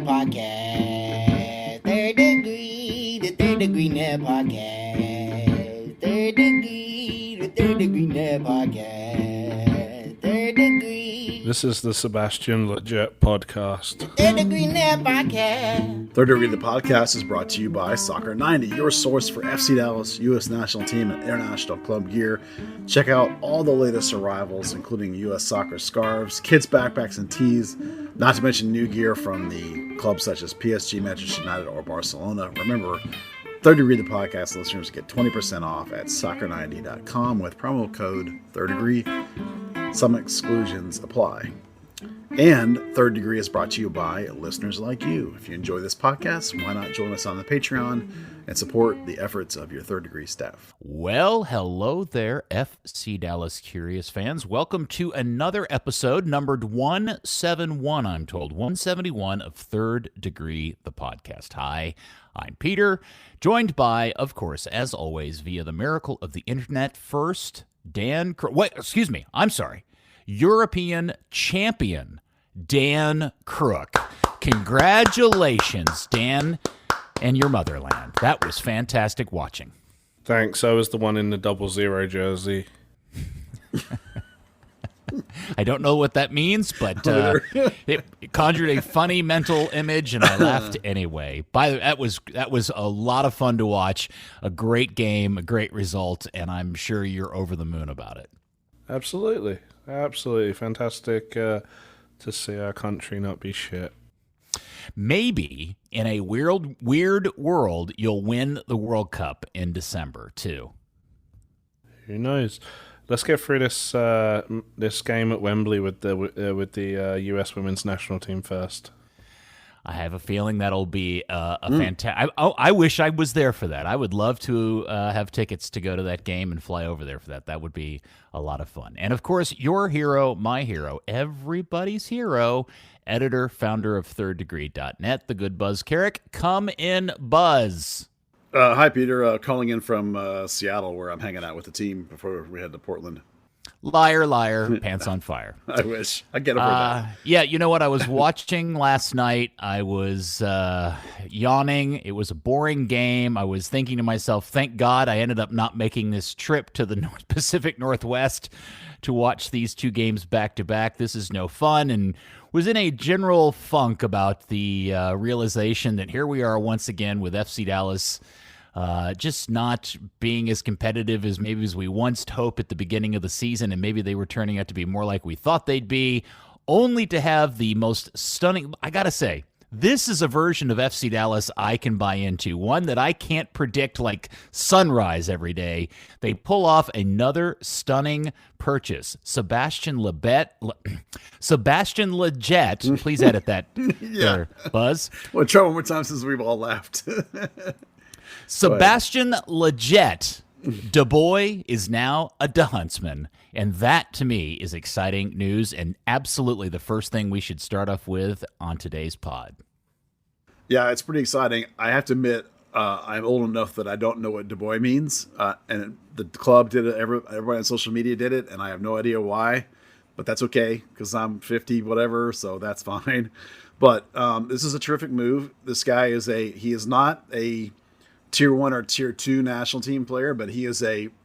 Net Podcast. The Third Degree Net Podcast. The Third Degree Net Podcast. Third Degree. This is the Sebastian Lletget podcast. Third Degree Net Podcast. Third Degree, the podcast, is brought to you by Soccer 90, your source for FC Dallas, U.S. national team, and international club gear. Check out all the latest arrivals, including U.S. soccer scarves, kids' backpacks, and tees, not to mention new gear from the clubs such as PSG, Manchester United, or Barcelona. Remember, Third Degree, the podcast listeners get 20% off at soccer90.com with promo code Third Degree. Some exclusions apply. And Third Degree is brought to you by listeners like you. If you enjoy this podcast, why not join us on the Patreon and support the efforts of your Third Degree staff? Well, hello there, FC Dallas Curious fans. Welcome to another episode, numbered 171, I'm told, 171 of Third Degree, the podcast. Hi, I'm Peter, joined by, of course, as always, via the miracle of the internet, first, Dan European champion, Dan Crooke. Congratulations, Dan, and your motherland. That was fantastic watching. Thanks. I was the one in the 00 jersey. I don't know what that means, but it conjured a funny mental image, and I laughed anyway. That was a lot of fun to watch. A great game, a great result, and I'm sure you're over the moon about it. Absolutely. Absolutely. Fantastic to see our country not be shit. Maybe in a weird world, you'll win the World Cup in December, too. Who knows? Let's get through this game at Wembley with the U.S. women's national team first. I have a feeling that'll be a fantastic. I wish I was there for that. I would love to have tickets to go to that game and fly over there for that. That would be a lot of fun. And of course, your hero, my hero, everybody's hero, editor, founder of thirddegree.net, the good Buzz Carrick. Come in, Buzz. Hi, Peter. Calling in from Seattle, where I'm hanging out with the team before we head to Portland. Liar, liar, pants on fire. I wish. I get over that. Yeah, you know what? I was watching last night. I was yawning. It was a boring game. I was thinking to myself, thank God I ended up not making this trip to the Pacific Northwest to watch these two games back to back. This is no fun, and was in a general funk about the realization that here we are once again with FC Dallas just not being as competitive as maybe as we once hoped at the beginning of the season, and maybe they were turning out to be more like we thought they'd be, only to have the most stunning, I gotta say, this is a version of FC Dallas I can buy into, one that I can't predict like sunrise every day. They pull off another stunning purchase. Sebastian Lletget, please edit that there, Buzz. Well, try one more time since we've all laughed. Sebastian Lletget, Du Bois, is now a De Huntsman, and that to me is exciting news and absolutely the first thing we should start off with on today's pod. Yeah, it's pretty exciting. I have to admit, I'm old enough that I don't know what Du Bois means, and the club did it. Everybody on social media did it, and I have no idea why, but that's okay because I'm 50, whatever, so that's fine. But this is a terrific move. This guy he is not a Tier 1 or Tier 2 national team player, but he is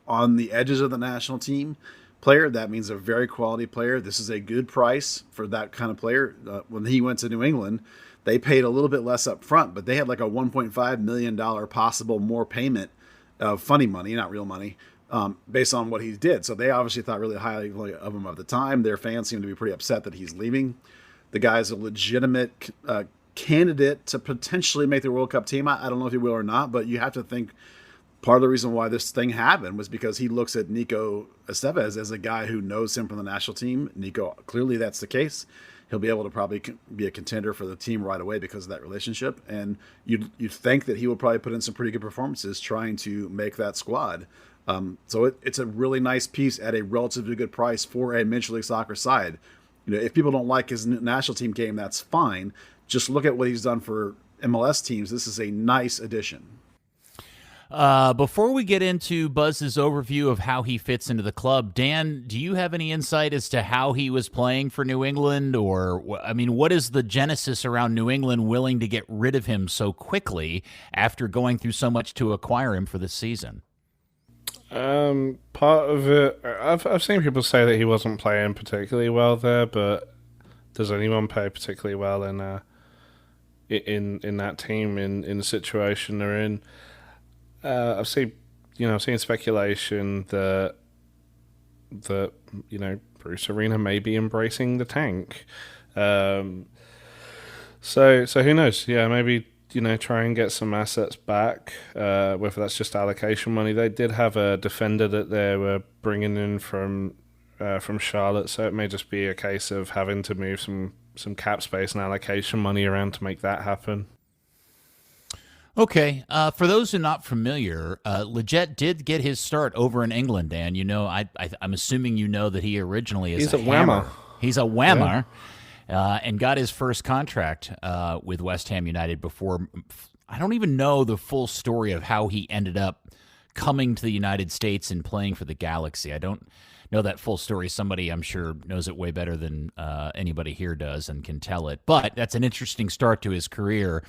on the edges of the national team player. That means a very quality player. This is a good price for that kind of player. When he went to New England, they paid a little bit less up front, but they had like a $1.5 million possible more payment of funny money, not real money, based on what he did. So they obviously thought really highly of him at the time. Their fans seem to be pretty upset that he's leaving. The guy's a legitimate candidate to potentially make the World Cup team. I don't know if he will or not, but you have to think part of the reason why this thing happened was because he looks at Nico Estevez as a guy who knows him from the national team. Nico, clearly that's the case. He'll be able to probably be a contender for the team right away because of that relationship. And you'd think that he will probably put in some pretty good performances trying to make that squad. So it's a really nice piece at a relatively good price for a Major League Soccer side. You know, if people don't like his national team game, that's fine. Just look at what he's done for MLS teams. This is a nice addition. Before we get into Buzz's overview of how he fits into the club, Dan, do you have any insight as to how he was playing for New England? Or, I mean, what is the genesis around New England willing to get rid of him so quickly after going through so much to acquire him for this season? Part of it, I've seen people say that he wasn't playing particularly well there, but does anyone play particularly well in that team in the situation they're in? I've seen speculation that Bruce Arena may be embracing the tank. So who knows? Yeah, maybe try and get some assets back. Whether that's just allocation money. They did have a defender that they were bringing in from Charlotte, so it may just be a case of having to move some cap space and allocation money around to make that happen. Okay, for those who are not familiar, Lletget did get his start over in England, Dan. I'm assuming that he originally is a Hammer. He's a Whammer, and got his first contract with West Ham United before. I don't even know the full story of how he ended up coming to the United States and playing for the Galaxy. I don't know that full story. Somebody, I'm sure, knows it way better than anybody here does and can tell it. But that's an interesting start to his career.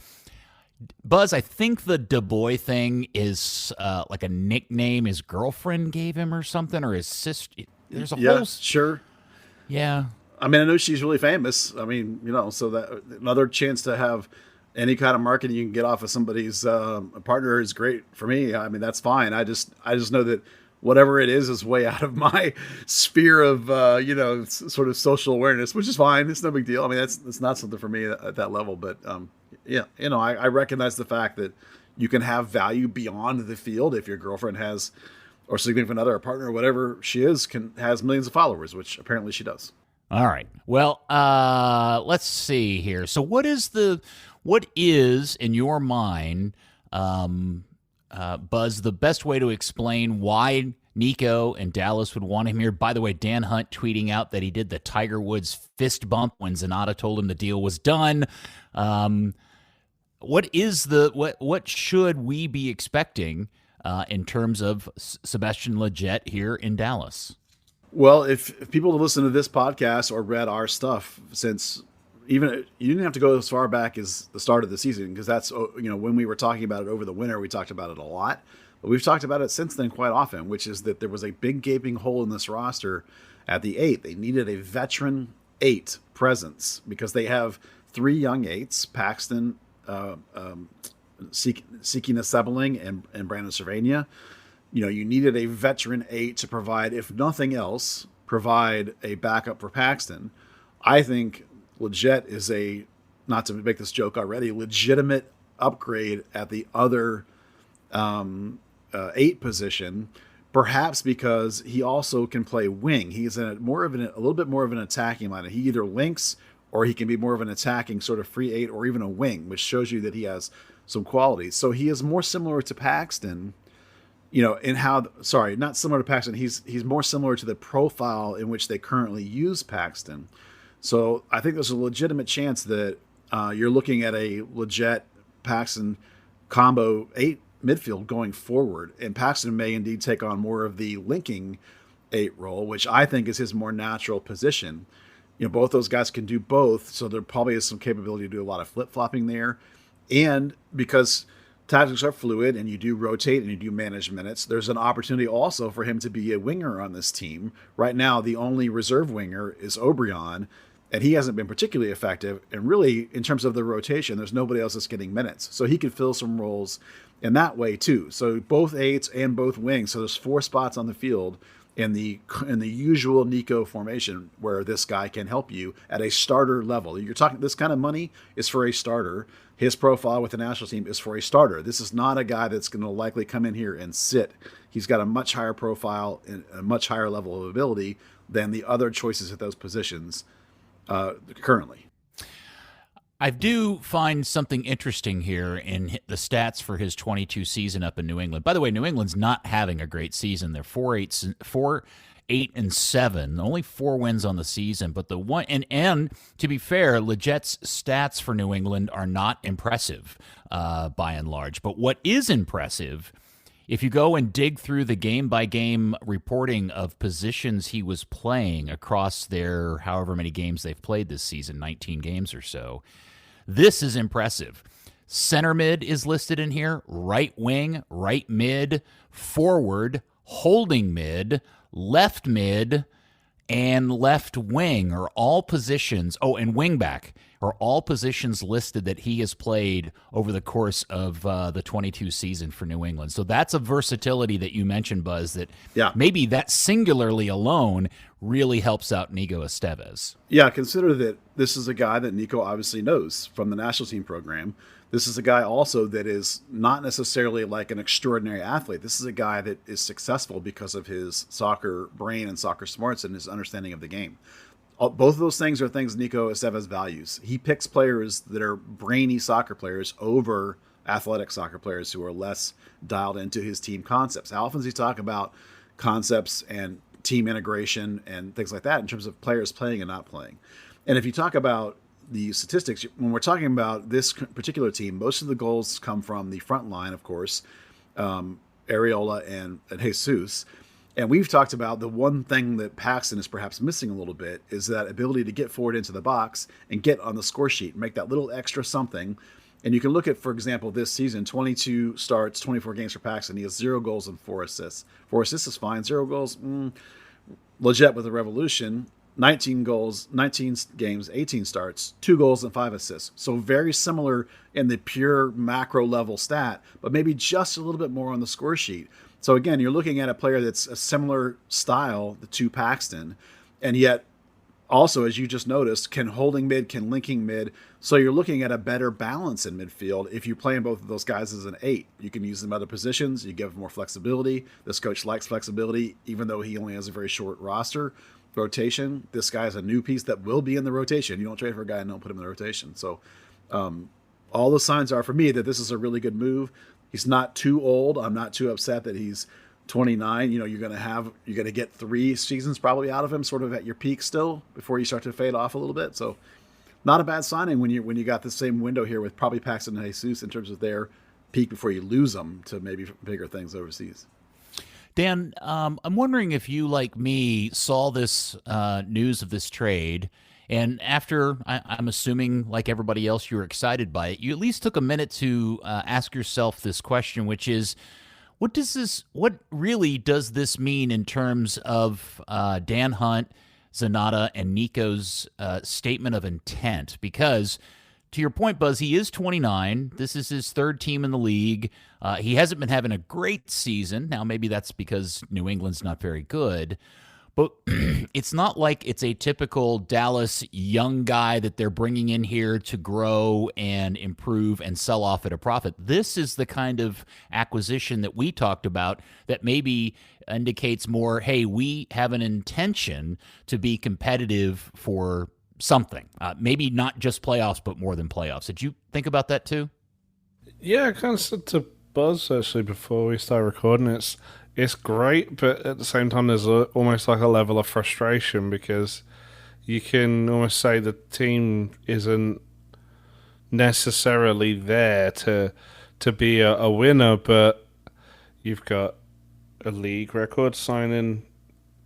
Buzz, I think the Du Bois thing is like a nickname his girlfriend gave him or something, or his sister. There's a whole... Sure. Yeah. I mean, I know she's really famous. I mean, so that another chance to have any kind of marketing you can get off of somebody's partner is great for me. I mean, that's fine. I just know that whatever it is way out of my sphere of, sort of social awareness, which is fine. It's no big deal. I mean, that's not something for me at that level, but I recognize the fact that you can have value beyond the field if your girlfriend has, or significant other, or partner, or whatever she is, has millions of followers, which apparently she does. All right. Well, let's see here. So what is in your mind, Buzz, the best way to explain why Nico and Dallas would want him here? By the way, Dan Hunt tweeting out that he did the Tiger Woods fist bump when Zanata told him the deal was done. What should we be expecting in terms of Sebastian Lletget here in Dallas? Well, if people have listened to this podcast or read our stuff since, even you didn't have to go as far back as the start of the season, because that's when we were talking about it over the winter, we talked about it a lot. But we've talked about it since then quite often, which is that there was a big gaping hole in this roster at the 8. They needed a veteran 8 presence because they have 3 young 8s, Paxton, Sikina Sebeling, and Brandon Cervania. You needed a veteran 8 to provide, if nothing else, provide a backup for Paxton. I think Lletget is not to make this joke already, legitimate upgrade at the other 8 position, perhaps because he also can play wing. He's a little bit more of an attacking line. He either links or he can be more of an attacking sort of free 8 or even a wing, which shows you that he has some qualities. So he is more similar to Paxton, not similar to Paxton. He's more similar to the profile in which they currently use Paxton. So I think there's a legitimate chance that you're looking at a Lletget Paxton combo 8 midfield going forward, and Paxton may indeed take on more of the linking 8 role, which I think is his more natural position. Both those guys can do both, so there probably is some capability to do a lot of flip-flopping there. And because tactics are fluid and you do rotate and you do manage minutes, there's an opportunity also for him to be a winger on this team. Right now, the only reserve winger is O'Brien, and he hasn't been particularly effective. And really, in terms of the rotation, there's nobody else that's getting minutes. So he could fill some roles in that way too. So both 8s and both wings. So there's 4 spots on the field in the usual Nico formation where this guy can help you at a starter level. You're talking, this kind of money is for a starter. His profile with the national team is for a starter. This is not a guy that's going to likely come in here and sit. He's got a much higher profile and a much higher level of ability than the other choices at those positions currently. I do find something interesting here in the stats for his 22 season up in New England. By the way, New England's not having a great season. They're 4-8-7, only 4 wins on the season. But the one and to be fair, Lletget's stats for New England are not impressive by and large. But what is impressive if you go and dig through the game-by-game reporting of positions he was playing across their however many games they've played this season, 19 games or so, this is impressive. Center mid is listed in here, right wing, right mid, forward, holding mid, left mid, and left wing are all positions. Oh, and wing back are all positions listed that he has played over the course of the 22 season for New England. So that's a versatility that you mentioned, Buzz, that maybe that singularly alone really helps out Nico Estevez. Yeah, consider that this is a guy that Nico obviously knows from the national team program. This is a guy also that is not necessarily like an extraordinary athlete. This is a guy that is successful because of his soccer brain and soccer smarts and his understanding of the game. Both of those things are things Nico Estevez values. He picks players that are brainy soccer players over athletic soccer players who are less dialed into his team concepts. How often does he talk about concepts and team integration and things like that in terms of players playing and not playing? And if you talk about the statistics, when we're talking about this particular team, most of the goals come from the front line, of course, Areola and Jesus. And we've talked about the one thing that Paxton is perhaps missing a little bit is that ability to get forward into the box and get on the score sheet, make that little extra something. And you can look at, for example, this season, 22 starts, 24 games for Paxton. He has 0 goals and 4 assists. 4 assists is fine. 0 goals, Lletget with the Revolution. 19 goals, 19 games, 18 starts, 2 goals and 5 assists. So very similar in the pure macro level stat, but maybe just a little bit more on the score sheet. So again, you're looking at a player that's a similar style to Paxton, and yet also, as you just noticed, can holding mid, can linking mid. So you're looking at a better balance in midfield. If you're playing both of those guys as an 8, you can use them other positions. You give more flexibility. This coach likes flexibility, even though he only has a very short roster. Rotation. This guy's a new piece that will be in the rotation. You don't trade for a guy and don't put him in the rotation. So all the signs are for me that this is a really good move. He's not too old. I'm not too upset that he's 29. You know, you're going to get 3 seasons probably out of him sort of at your peak still before you start to fade off a little bit. So not a bad signing when you got the same window here with probably Paxton and Jesus in terms of their peak before you lose them to maybe bigger things overseas. Dan, I'm wondering if you, like me, saw this news of this trade, and after, I'm assuming, like everybody else, you were excited by it. You at least took a minute to ask yourself this question, which is, what really does this mean in terms of Dan Hunt, Zanata, and Nico's statement of intent? Because, to your point, Buzz, he is 29. This is his 3rd team in the league. He hasn't been having a great season. Now, maybe that's because New England's not very good. But it's not like it's a typical Dallas young guy that they're bringing in here to grow and improve and sell off at a profit. This is the kind of acquisition that we talked about that maybe indicates more, hey, we have an intention to be competitive for something. Maybe not just playoffs, but more than playoffs. Did you think about that too? Yeah, I kind of said to Buzz actually before we start recording, it's great, but at the same time there's almost like a level of frustration because you can almost say the team isn't necessarily there to be a winner, but you've got a league record signing,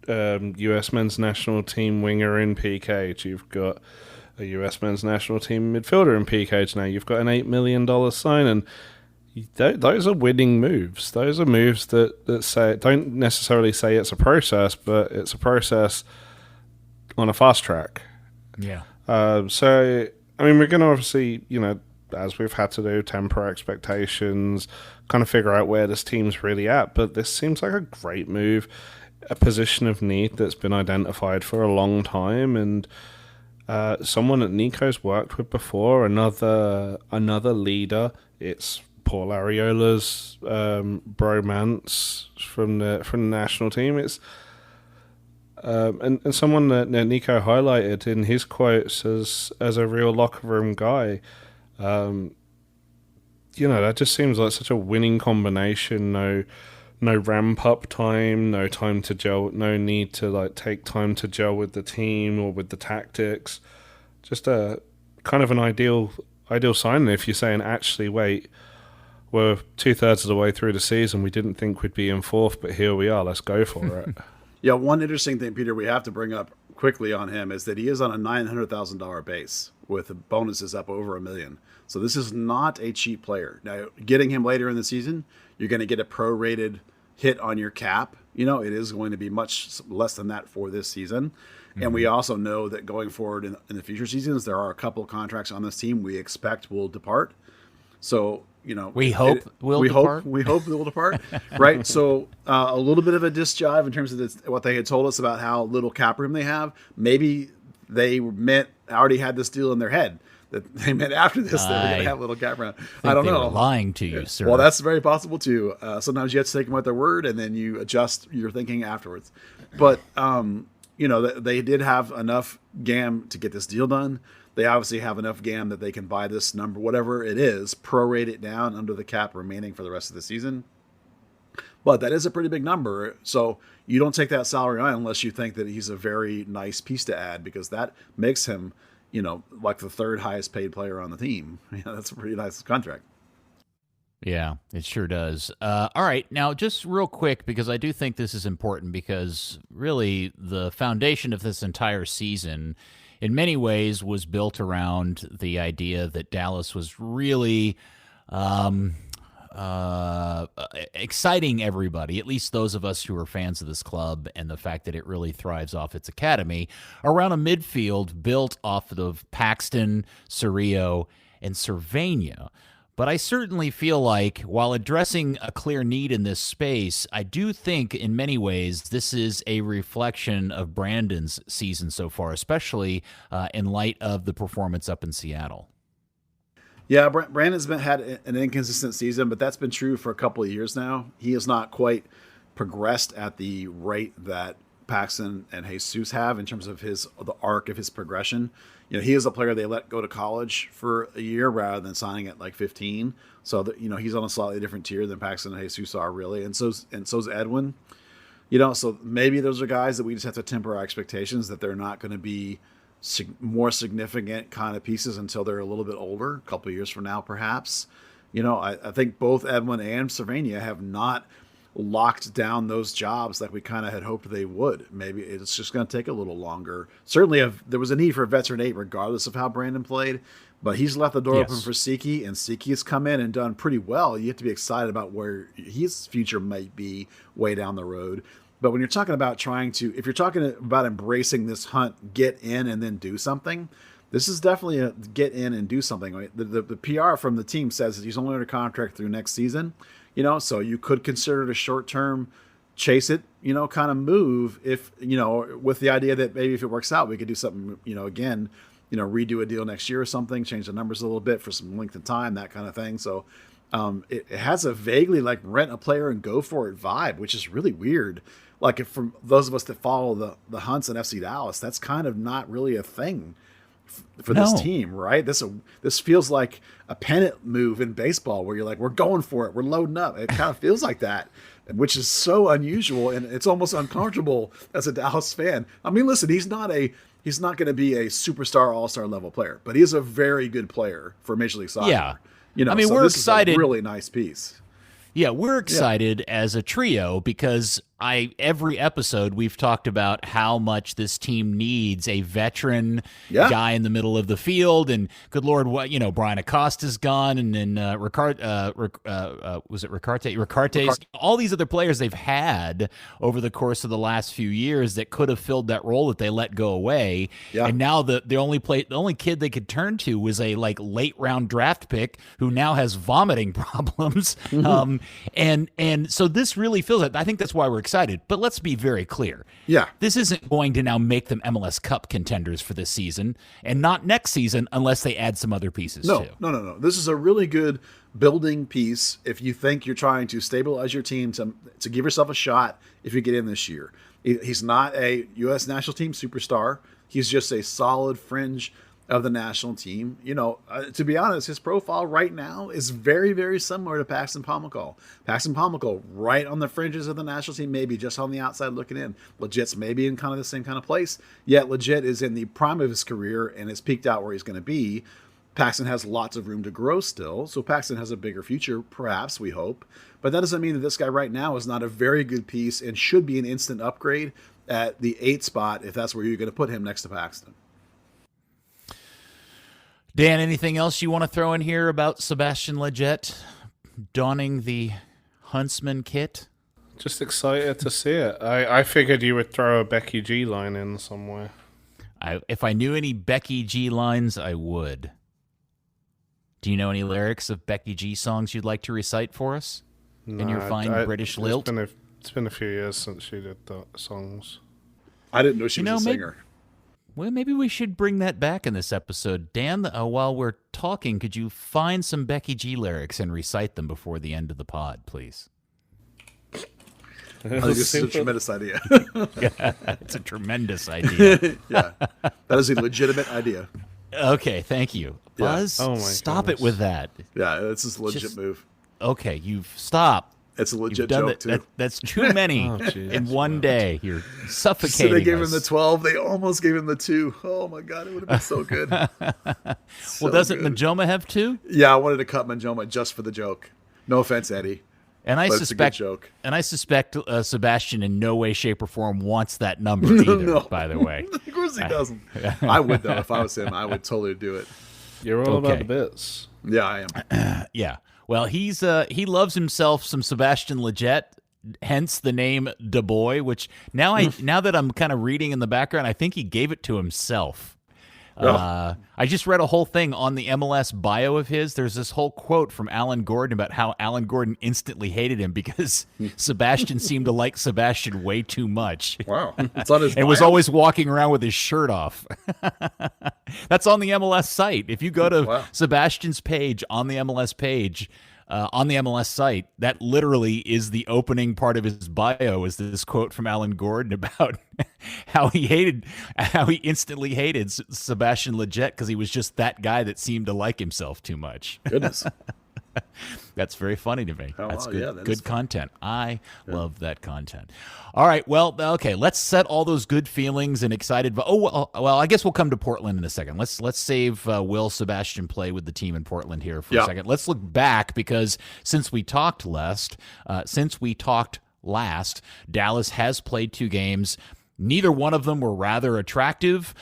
US men's national team winger in PKH. You've got a US men's national team midfielder in PKH now. You've got an $8 million signing. Those are winning moves. Those are moves that say don't necessarily say it's a process, but it's a process on a fast track. Yeah. So, I mean, we're going to obviously, as we've had to do, temper expectations, kind of figure out where this team's really at. But this seems like a great move, a position of need that's been identified for a long time, and someone that Nico's worked with before, another leader. It's Paul Areola's bromance from the national team. It's and someone that Nico highlighted in his quotes as a real locker room guy. That just seems like such a winning combination. No ramp up time, no time to gel, no need to take time to gel with the team or with the tactics. Just a kind of an ideal sign if you're saying, actually, wait, we're 2/3 of the way through the season. We didn't think we'd be in fourth, but here we are. Let's go for it. Yeah, one interesting thing, Peter, we have to bring up quickly on him is that he is on a $900,000 base with bonuses up over $1 million. So this is not a cheap player. Now, getting him later in the season, you're going to get a prorated hit on your cap. You know, it is going to be much less than that for this season. Mm-hmm. And we also know that going forward in the future seasons, there are a couple of contracts on this team we expect will depart. So, you know, we hope will depart. We hope they will depart, right? So a little bit of a disjive in terms of what they had told us about how little cap room they have. Maybe they already had this deal in their head that they meant after this they were going to have little cap room. I don't know. They were lying to you, sir. Well, that's very possible too. Sometimes you have to take them at their word, and then you adjust your thinking afterwards. But you know, they did have enough GAM to get this deal done. They obviously have enough GAM that they can buy this number, whatever it is, prorate it down under the cap remaining for the rest of the season. But that is a pretty big number. So you don't take that salary on unless you think that he's a very nice piece to add, because that makes him, you know, like the third highest paid player on the team. Yeah, that's a pretty nice contract. Yeah, it sure does. All right, now just real quick, because I do think this is important, because really the foundation of this entire season in many ways was built around the idea that Dallas was really exciting everybody, at least those of us who are fans of this club, and the fact that it really thrives off its academy, around a midfield built off of Paxton, Cerrillo, and Cervania. But I certainly feel like, while addressing a clear need in this space, I do think in many ways this is a reflection of Brandon's season so far, especially in light of the performance up in Seattle. Yeah, Brandon's had an inconsistent season, but that's been true for a couple of years now. He has not quite progressed at the rate that Paxton and Jesus have in terms of the arc of his progression. You know, he is a player they let go to college for a year rather than signing at like 15. So that, you know, he's on a slightly different tier than Paxton and Jesus are, really, and so's Edwin. You know, so maybe those are guys that we just have to temper our expectations that they're not going to be more significant kind of pieces until they're a little bit older, a couple of years from now, perhaps. You know, I think both Edwin and Cervania have not locked down those jobs like we kind of had hoped they would. Maybe it's just going to take a little longer. Certainly, there was a need for a veteran 8 regardless of how Brandon played, but he's left the door open for Siki, and Siki has come in and done pretty well. You have to be excited about where his future might be way down the road. But when you're talking about if you're talking about embracing this hunt, get in and then do something, this is definitely a get in and do something. Right? The PR from the team says that he's only under contract through next season. You know, so you could consider it a short-term chase it, you know, kind of move if, you know, with the idea that maybe if it works out, we could do something, you know, again, you know, redo a deal next year or something, change the numbers a little bit for some length of time, that kind of thing. So it has a vaguely like rent a player and go for it vibe, which is really weird. Like, if from those of us that follow the Hunts and FC Dallas, that's kind of not really a thing for this team, right? This feels like a pennant move in baseball where you're like, we're going for it, we're loading up. It kind of feels like that, which is so unusual, and it's almost uncomfortable as a Dallas fan. I mean, listen, he's not going to be a superstar, all-star level player, but he is a very good player for Major League Soccer. Yeah, you know, I mean, so we're this excited. Is a really nice piece. Yeah, we're excited as a trio because every episode we've talked about how much this team needs a veteran guy in the middle of the field, and good Lord, what, you know, Brian Acosta's gone, and then was it Ricarte's, all these other players they've had over the course of the last few years that could have filled that role that they let go away, and now the only kid they could turn to was a like late round draft pick who now has vomiting problems, and so this really feels like, I think that's why we're excited. But let's be very clear. Yeah. This isn't going to now make them MLS Cup contenders for this season, and not next season unless they add some other pieces too. No. This is a really good building piece if you think you're trying to stabilize your team to give yourself a shot if you get in this year. He's not a U.S. national team superstar. He's just a solid fringe of the national team. You know, to be honest, his profile right now is very, very similar to Paxton Pomykal. Paxton Pomykal right on the fringes of the national team, maybe just on the outside looking in. Lletget's maybe in kind of the same kind of place, yet Lletget is in the prime of his career and has peaked out where he's going to be. Paxton has lots of room to grow still, so Paxton has a bigger future, perhaps, we hope. But that doesn't mean that this guy right now is not a very good piece and should be an instant upgrade at the 8 spot if that's where you're going to put him next to Paxton. Dan, anything else you want to throw in here about Sebastian Lletget donning the Huntsman kit? Just excited to see it. I figured you would throw a Becky G line in somewhere. If I knew any Becky G lines, I would. Do you know any lyrics of Becky G songs you'd like to recite for us in your fine British lilt? It's been a few years since she did the songs. I didn't know she was a singer. Maybe we should bring that back in this episode. Dan, while we're talking, could you find some Becky G lyrics and recite them before the end of the pod, please? I think this is a tremendous idea. Yeah, it's a tremendous idea. Yeah, that is a legitimate idea. Okay, thank you. Buzz, stop it with that. Yeah, this is a legit move. Okay, stop. It's a legit joke, too. That's too many in one day. You're suffocating So they gave us. him the 12. They almost gave him the 2. Oh, my God. It would have been so good. Well, doesn't Majoma have 2? Yeah, I wanted to cut Majoma just for the joke. No offense, Eddie. And I suspect, Sebastian in no way, shape, or form wants that number either, No. by the way. Of course he doesn't. I would, though. If I was him, I would totally do it. You're all about the bits. Yeah, I am. Yeah. Well, he loves himself some Sebastian Lletget, hence the name Da Boy, which now that I'm kind of reading in the background, I think he gave it to himself. I just read a whole thing on the MLS bio of his. There's this whole quote from Alan Gordon about how Alan Gordon instantly hated him because Sebastian seemed to like Sebastian way too much. Wow. It's on his and was always walking around with his shirt off. That's on the MLS site. If you go to Sebastian's page on the MLS page, on the MLS site, that literally is the opening part of his bio, is this quote from Alan Gordon about how he instantly hated Sebastian Lletget because he was just that guy that seemed to like himself too much. Goodness. That's very funny to me. Oh, That's wow, good, yeah, that good is fun. content. I love that content. All right, well, okay, let's set all those good feelings and excited. Well, I guess we'll come to Portland in a second. Let's save Will Sebastian play with the team in Portland here for a second. Let's look back because since we talked last, Dallas has played 2 games. Neither one of them were rather attractive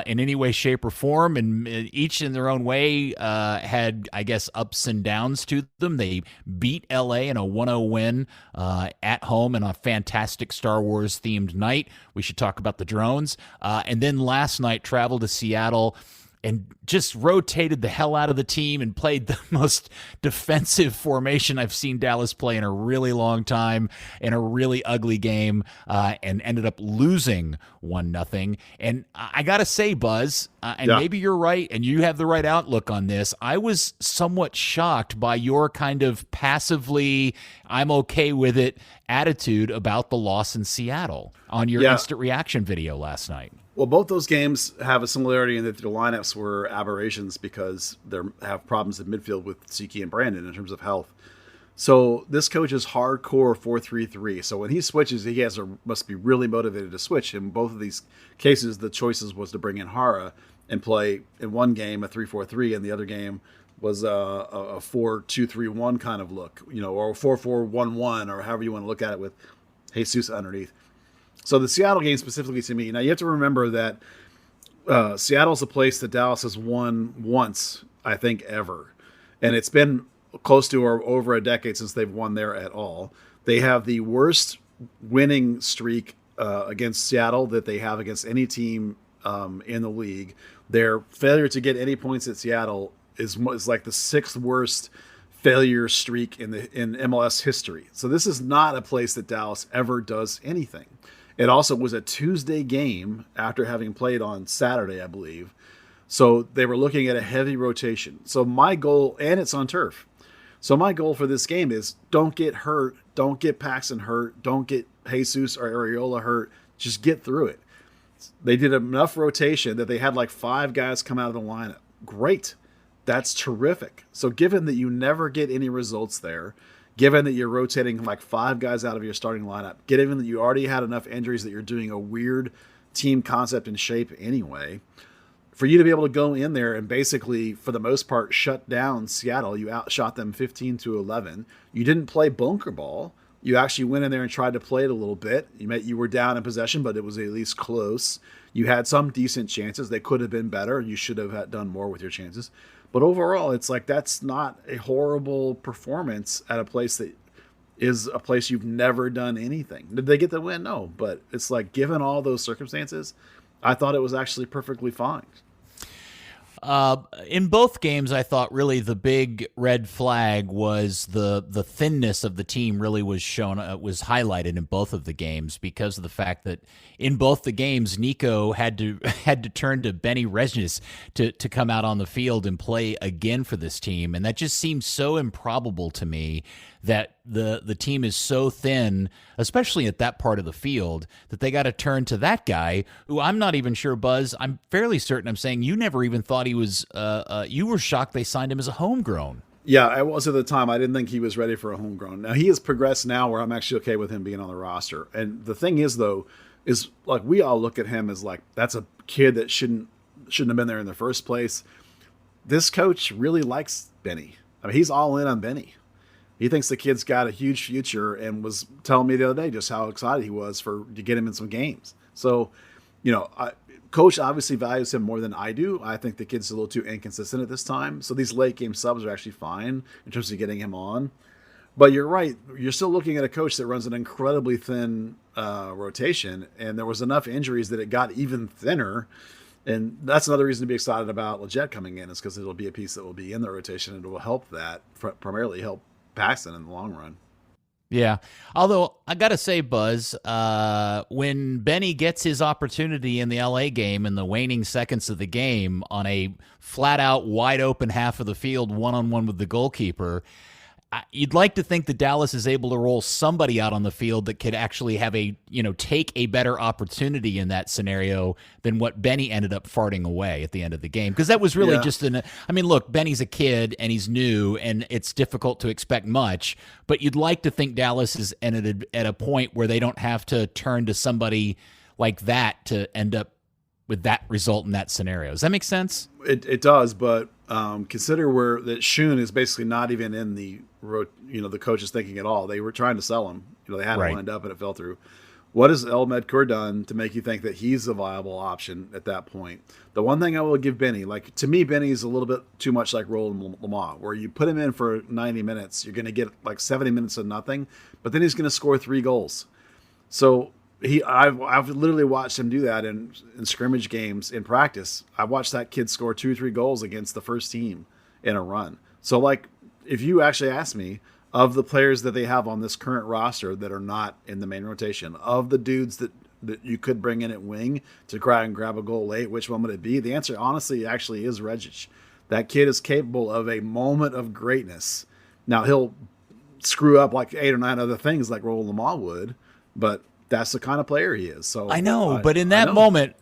in any way, shape, or form, and each in their own way had, I guess, ups and downs to them. They beat LA in a 1-0 win at home in a fantastic Star Wars-themed night. We should talk about the drones. And then last night traveled to Seattle and just rotated the hell out of the team and played the most defensive formation I've seen Dallas play in a really long time in a really ugly game and ended up losing 1-0. And I got to say, Buzz, maybe you're right and you have the right outlook on this, I was somewhat shocked by your kind of passively, I'm okay with it attitude about the loss in Seattle on your instant reaction video last night. Well, both those games have a similarity in that their lineups were aberrations because they have problems in midfield with Siki and Brandon in terms of health. So this coach is hardcore 4-3-3. So when he switches, he must be really motivated to switch. In both of these cases, the choices was to bring in Hara and play in one game a 3-4-3, and the other game was a 4-2-3-1 kind of look, or a 4-4-1-1, or however you want to look at it with Jesus underneath. So the Seattle game specifically to me, now you have to remember that Seattle's a place that Dallas has won once, I think, ever. And it's been close to or over a decade since they've won there at all. They have the worst winning streak against Seattle that they have against any team in the league. Their failure to get any points at Seattle is like the 6th worst failure streak in MLS history. So this is not a place that Dallas ever does anything. It also was a Tuesday game after having played on Saturday, I believe. So they were looking at a heavy rotation. So my goal, and it's on turf. So my goal for this game is don't get hurt. Don't get Paxton hurt. Don't get Jesus or Areola hurt. Just get through it. They did enough rotation that they had like 5 guys come out of the lineup. Great. That's terrific. So given that you never get any results there, given that you're rotating like 5 guys out of your starting lineup, given that you already had enough injuries that you're doing a weird team concept and shape anyway, for you to be able to go in there and basically, for the most part, shut down Seattle. You outshot them 15-11. You didn't play bunker ball. You actually went in there and tried to play it a little bit. You were down in possession, but it was at least close. You had some decent chances. They could have been better. You should have done more with your chances. But overall, it's like that's not a horrible performance at a place that is a place you've never done anything. Did they get the win? No. But it's like, given all those circumstances, I thought it was actually perfectly fine. In both games, I thought really the big red flag was the thinness of the team really was shown, was highlighted in both of the games because of the fact that in both the games, Nico had to turn to Benny Resnius to come out on the field and play again for this team. And that just seems so improbable to me that the team is so thin, especially at that part of the field, that they got to turn to that guy who I'm not even sure, Buzz, I'm fairly certain I'm saying you never even thought he was, you were shocked they signed him as a homegrown. Yeah, I was at the time. I didn't think he was ready for a homegrown. Now, he has progressed now where I'm actually okay with him being on the roster. And the thing is, though, is like we all look at him as like, that's a kid that shouldn't have been there in the first place. This coach really likes Benny. I mean, he's all in on Benny. He thinks the kid's got a huge future and was telling me the other day just how excited he was to get him in some games. So, Coach obviously values him more than I do. I think the kid's a little too inconsistent at this time. So these late game subs are actually fine in terms of getting him on. But you're right. You're still looking at a coach that runs an incredibly thin rotation. And there was enough injuries that it got even thinner. And that's another reason to be excited about Lletget coming in, is because it'll be a piece that will be in the rotation and it will help that, primarily help Paxton in the long run. Yeah. Although I got to say, Buzz, when Benny gets his opportunity in the LA game in the waning seconds of the game on a flat out wide open half of the field, one-on-one with the goalkeeper, you'd like to think that Dallas is able to roll somebody out on the field that could actually have take a better opportunity in that scenario than what Benny ended up farting away at the end of the game. Because that was really look, Benny's a kid and he's new and it's difficult to expect much, but you'd like to think Dallas is at a point where they don't have to turn to somebody like that to end up with that result in that scenario. Does that make sense? It does, but consider where that Shun is basically not even in the coach's thinking at all. They were trying to sell him. They had him lined up and it fell through. What has El Medkur done to make you think that he's a viable option at that point? The one thing I will give Benny, to me, Benny's a little bit too much like Roland Lamar, where you put him in for 90 minutes, you're going to get 70 minutes of nothing, but then he's going to score 3 goals. So I've literally watched him do that in scrimmage games in practice. I watched that kid score 2-3 goals against the first team in a run. So if you actually ask me, of the players that they have on this current roster that are not in the main rotation, of the dudes that you could bring in at wing to try and grab a goal late, which one would it be? The answer, honestly, actually is Regic. That kid is capable of a moment of greatness. Now, he'll screw up 8 or 9 other things like Roland Lamar would, but that's the kind of player he is. So I know, but in that moment,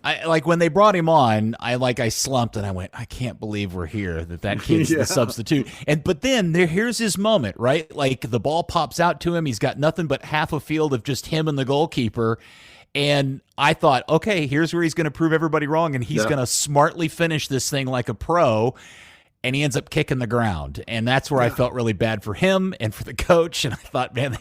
when they brought him on, I slumped and I went, I can't believe we're here, that kid's the substitute. But then here's his moment, right? The ball pops out to him. He's got nothing but half a field of just him and the goalkeeper. And I thought, okay, here's where he's going to prove everybody wrong. And he's going to smartly finish this thing like a pro. And he ends up kicking the ground, and that's where I felt really bad for him and for the coach. And I thought, man,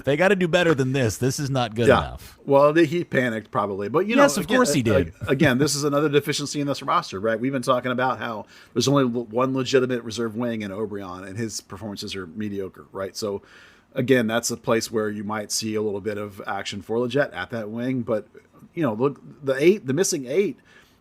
they gotta do better than this. This is not good enough. Well, he panicked probably, but yes, of course he did. Again, this is another deficiency in this roster, right? We've been talking about how there's only one legitimate reserve wing in O'Brien, and his performances are mediocre, right? So, again, that's a place where you might see a little bit of action for Lletget at that wing. But look, the missing 8.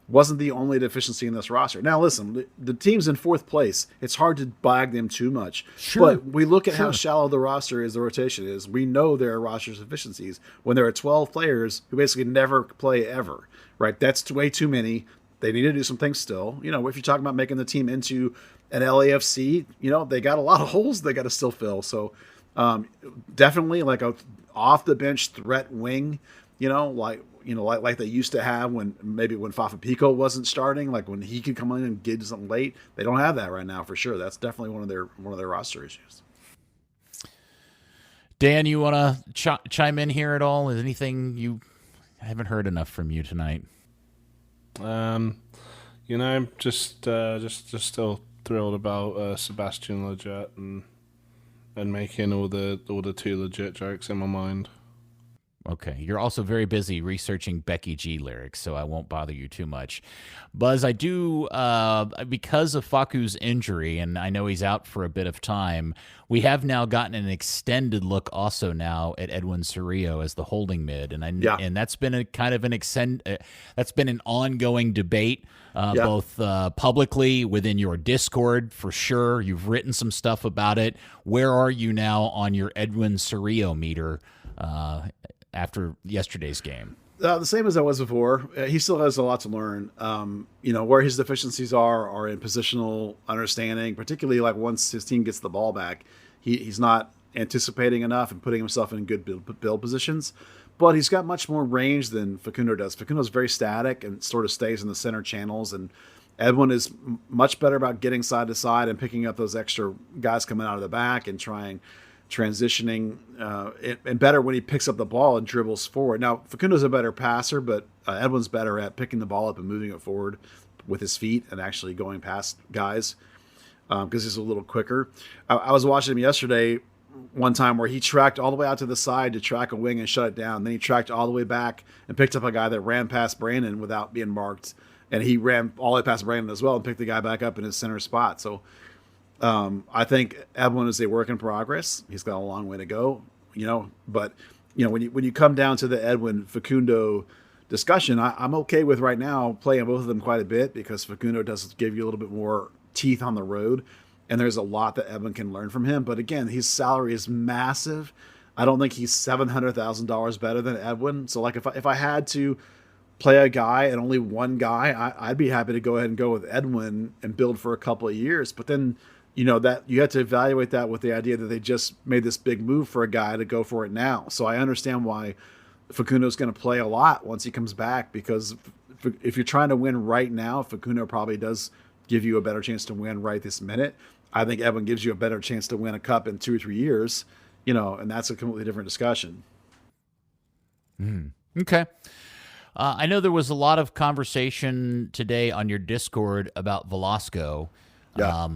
Wasn't the only deficiency in this roster. Now, listen, the team's in 4th place. It's hard to blag them too much. Sure. But we look at how shallow the roster is, the rotation is. We know there are roster deficiencies when there are 12 players who basically never play ever, right? That's way too many. They need to do some things still. If you're talking about making the team into an LAFC, they got a lot of holes they got to still fill. So definitely a off-the-bench threat wing, like they used to have when Fafa Pico wasn't starting, when he could come in and get something late. They don't have that right now for sure. That's definitely one of their roster issues. Dan, you want to chime in here at all? Is anything I haven't heard enough from you tonight? Just still thrilled about Sebastian Lletget and making all the too legit jokes in my mind. Okay. You're also very busy researching Becky G lyrics, so I won't bother you too much. Buzz, I do, because of Faku's injury, and I know he's out for a bit of time, we have now gotten an extended look also now at Edwin Cerrillo as the holding mid. And that's been a kind of that's been an ongoing debate, both publicly within your Discord, for sure. You've written some stuff about it. Where are you now on your Edwin Cerrillo meter? After yesterday's game? The same as I was before. He still has a lot to learn. Where his deficiencies are in positional understanding, particularly like once his team gets the ball back. He's not anticipating enough and putting himself in good build positions. But he's got much more range than Facundo does. Facundo's very static and sort of stays in the center channels. And Edwin is much better about getting side to side and picking up those extra guys coming out of the back and transitioning, and better when he picks up the ball and dribbles forward. Now, Facundo's a better passer, but Edwin's better at picking the ball up and moving it forward with his feet and actually going past guys because he's a little quicker. I was watching him yesterday one time where he tracked all the way out to the side to track a wing and shut it down. Then he tracked all the way back and picked up a guy that ran past Brandon without being marked. And he ran all the way past Brandon as well and picked the guy back up in his center spot. So I think Edwin is a work in progress. He's got a long way to go, but when you come down to the Edwin Facundo discussion, I'm okay with right now playing both of them quite a bit because Facundo does give you a little bit more teeth on the road, and there's a lot that Edwin can learn from him. But again, his salary is massive. I don't think he's $700,000 better than Edwin. So like if I had to play a guy and only one guy, I'd be happy to go ahead and go with Edwin and build for a couple of years. But then that you have to evaluate that with the idea that they just made this big move for a guy to go for it now. So I understand why Facundo's going to play a lot once he comes back, because if you're trying to win right now, Facundo probably does give you a better chance to win right this minute. I think Edwin gives you a better chance to win a cup in 2 or 3 years, and that's a completely different discussion. Okay. I know there was a lot of conversation today on your Discord about Velasco. Yeah.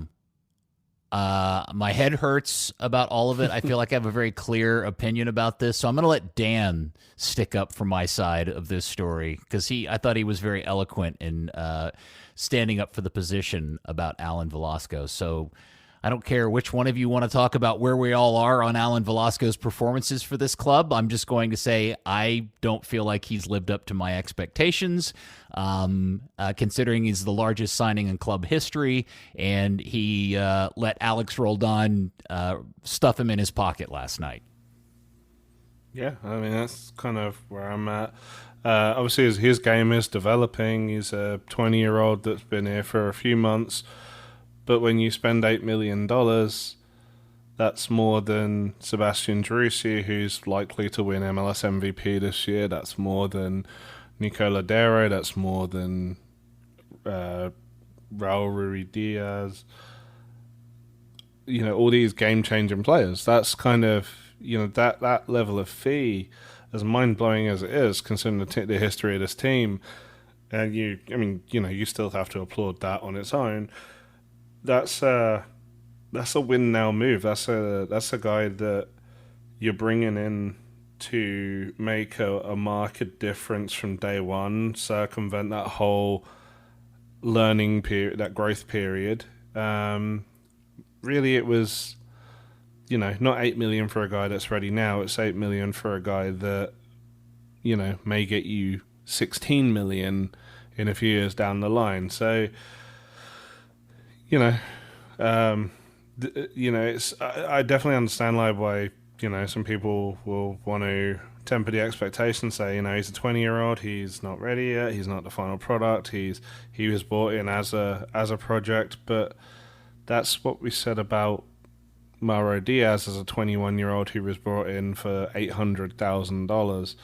My head hurts about all of it. I feel like I have a very clear opinion about this, so I'm going to let Dan stick up for my side of this story because I thought he was very eloquent in standing up for the position about Alan Velasco. So I don't care which one of you want to talk about where we all are on Alan Velasco's performances for this club. I'm just going to say I don't feel like he's lived up to my expectations, considering he's the largest signing in club history, and he let Alex Roldan stuff him in his pocket last night. Yeah, I mean, that's kind of where I'm at. Obviously, his game is developing. He's a 20-year-old that's been here for a few months. But when you spend $8 million, that's more than Sebastian Driussi, who's likely to win MLS MVP this year. That's more than Nico Ladero. That's more than Raul Ruiz. All these game-changing players. That's kind of, that level of fee, as mind-blowing as it is, considering the history of this team. And you still have to applaud that on its own. That's a win now move. That's a guy that you're bringing in to make a marked difference from day one, circumvent that whole learning period, that growth period. Really, it was, not $8 million for a guy that's ready now. It's $8 million for a guy that, may get you $16 million in a few years down the line. So. It's I definitely understand why some people will want to temper the expectations. Say he's a 20-year-old, he's not ready yet, he's not the final product. He was brought in as a project, but that's what we said about Mauro Diaz as a 21-year-old who was brought in for $800,000.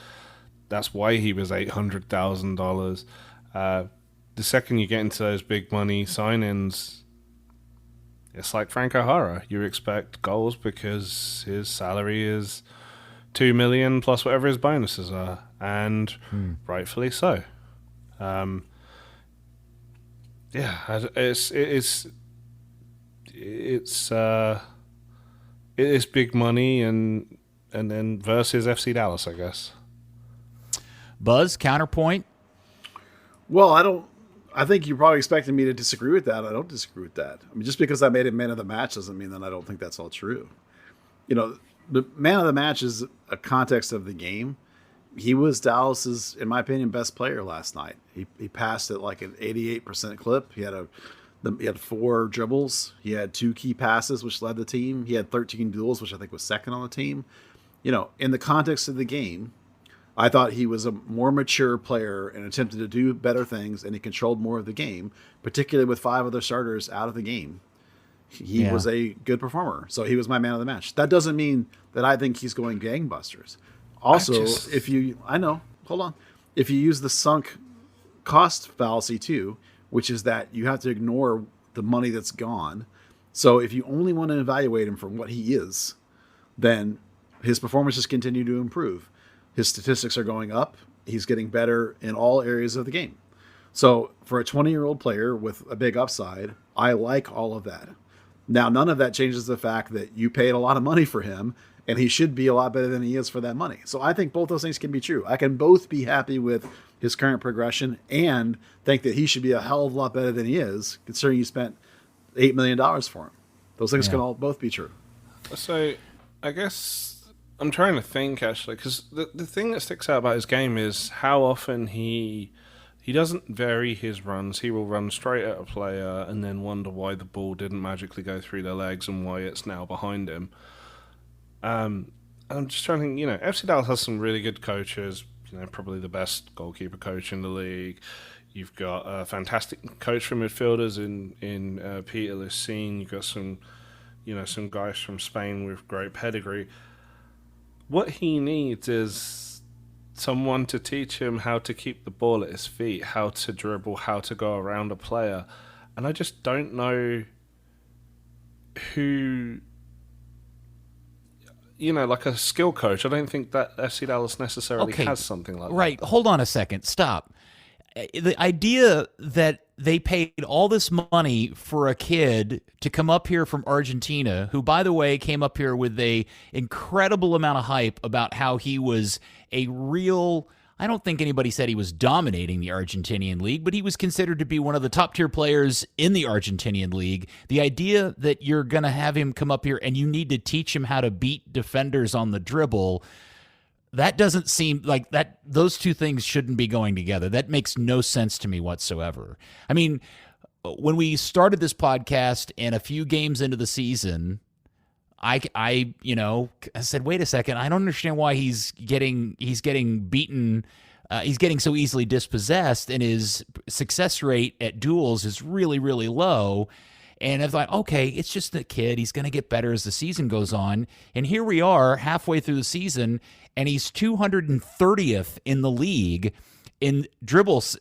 That's why he was $800,000. The second you get into those big money signings, it's like Frank O'Hara. You expect goals because his salary is $2 million plus whatever his bonuses are, and rightfully so. Yeah, it is big money, and then versus FC Dallas, I guess. Buzz, counterpoint. Well, I think you're probably expecting me to disagree with that. I don't disagree with that. I mean, just because I made him man of the match doesn't mean that I don't think that's all true. You know, the man of the match is a context of the game. He was Dallas's, in my opinion, best player last night. He passed at like an 88% clip. He had 4 dribbles. He had 2 key passes, which led the team. He had 13 duels, which I think was second on the team. You know, in the context of the game, I thought he was a more mature player and attempted to do better things, and he controlled more of the game, particularly with 5 other starters out of the game. He was a good performer, so he was my man of the match. That doesn't mean that I think he's going gangbusters. Also, if you use the sunk cost fallacy too, which is that you have to ignore the money that's gone. So if you only want to evaluate him for what he is, then his performances continue to improve. His statistics are going up. He's getting better in all areas of the game. So for a 20-year-old player with a big upside, I like all of that. Now, none of that changes the fact that you paid a lot of money for him, and he should be a lot better than he is for that money. So I think both those things can be true. I can both be happy with his current progression and think that he should be a hell of a lot better than he is, considering you spent $8 million for him. Those things can all both be true. So I guess I'm trying to think, actually, because the thing that sticks out about his game is how often he doesn't vary his runs. He will run straight at a player and then wonder why the ball didn't magically go through their legs and why it's now behind him. I'm just trying to think, FC Dallas has some really good coaches, probably the best goalkeeper coach in the league. You've got a fantastic coach for midfielders in Peter Licine. You've got some guys from Spain with great pedigree. What he needs is someone to teach him how to keep the ball at his feet, how to dribble, how to go around a player. And I just don't know who... like a skill coach. I don't think that FC Dallas necessarily has something like that. Right. Hold on a second. Stop. The idea that they paid all this money for a kid to come up here from Argentina, who, by the way, came up here with a incredible amount of hype about how he was a real... I don't think anybody said he was dominating the Argentinian league, but he was considered to be one of the top-tier players in the Argentinian league. The idea that you're going to have him come up here and you need to teach him how to beat defenders on the dribble, that doesn't seem like that. Those two things shouldn't be going together. That makes no sense to me whatsoever. I mean, when we started this podcast and a few games into the season, I said, wait a second, I don't understand why he's getting beaten. He's getting so easily dispossessed, and his success rate at duels is really, really low. And I thought, okay, it's just the kid. He's going to get better as the season goes on. And here we are halfway through the season, and he's 230th in the league in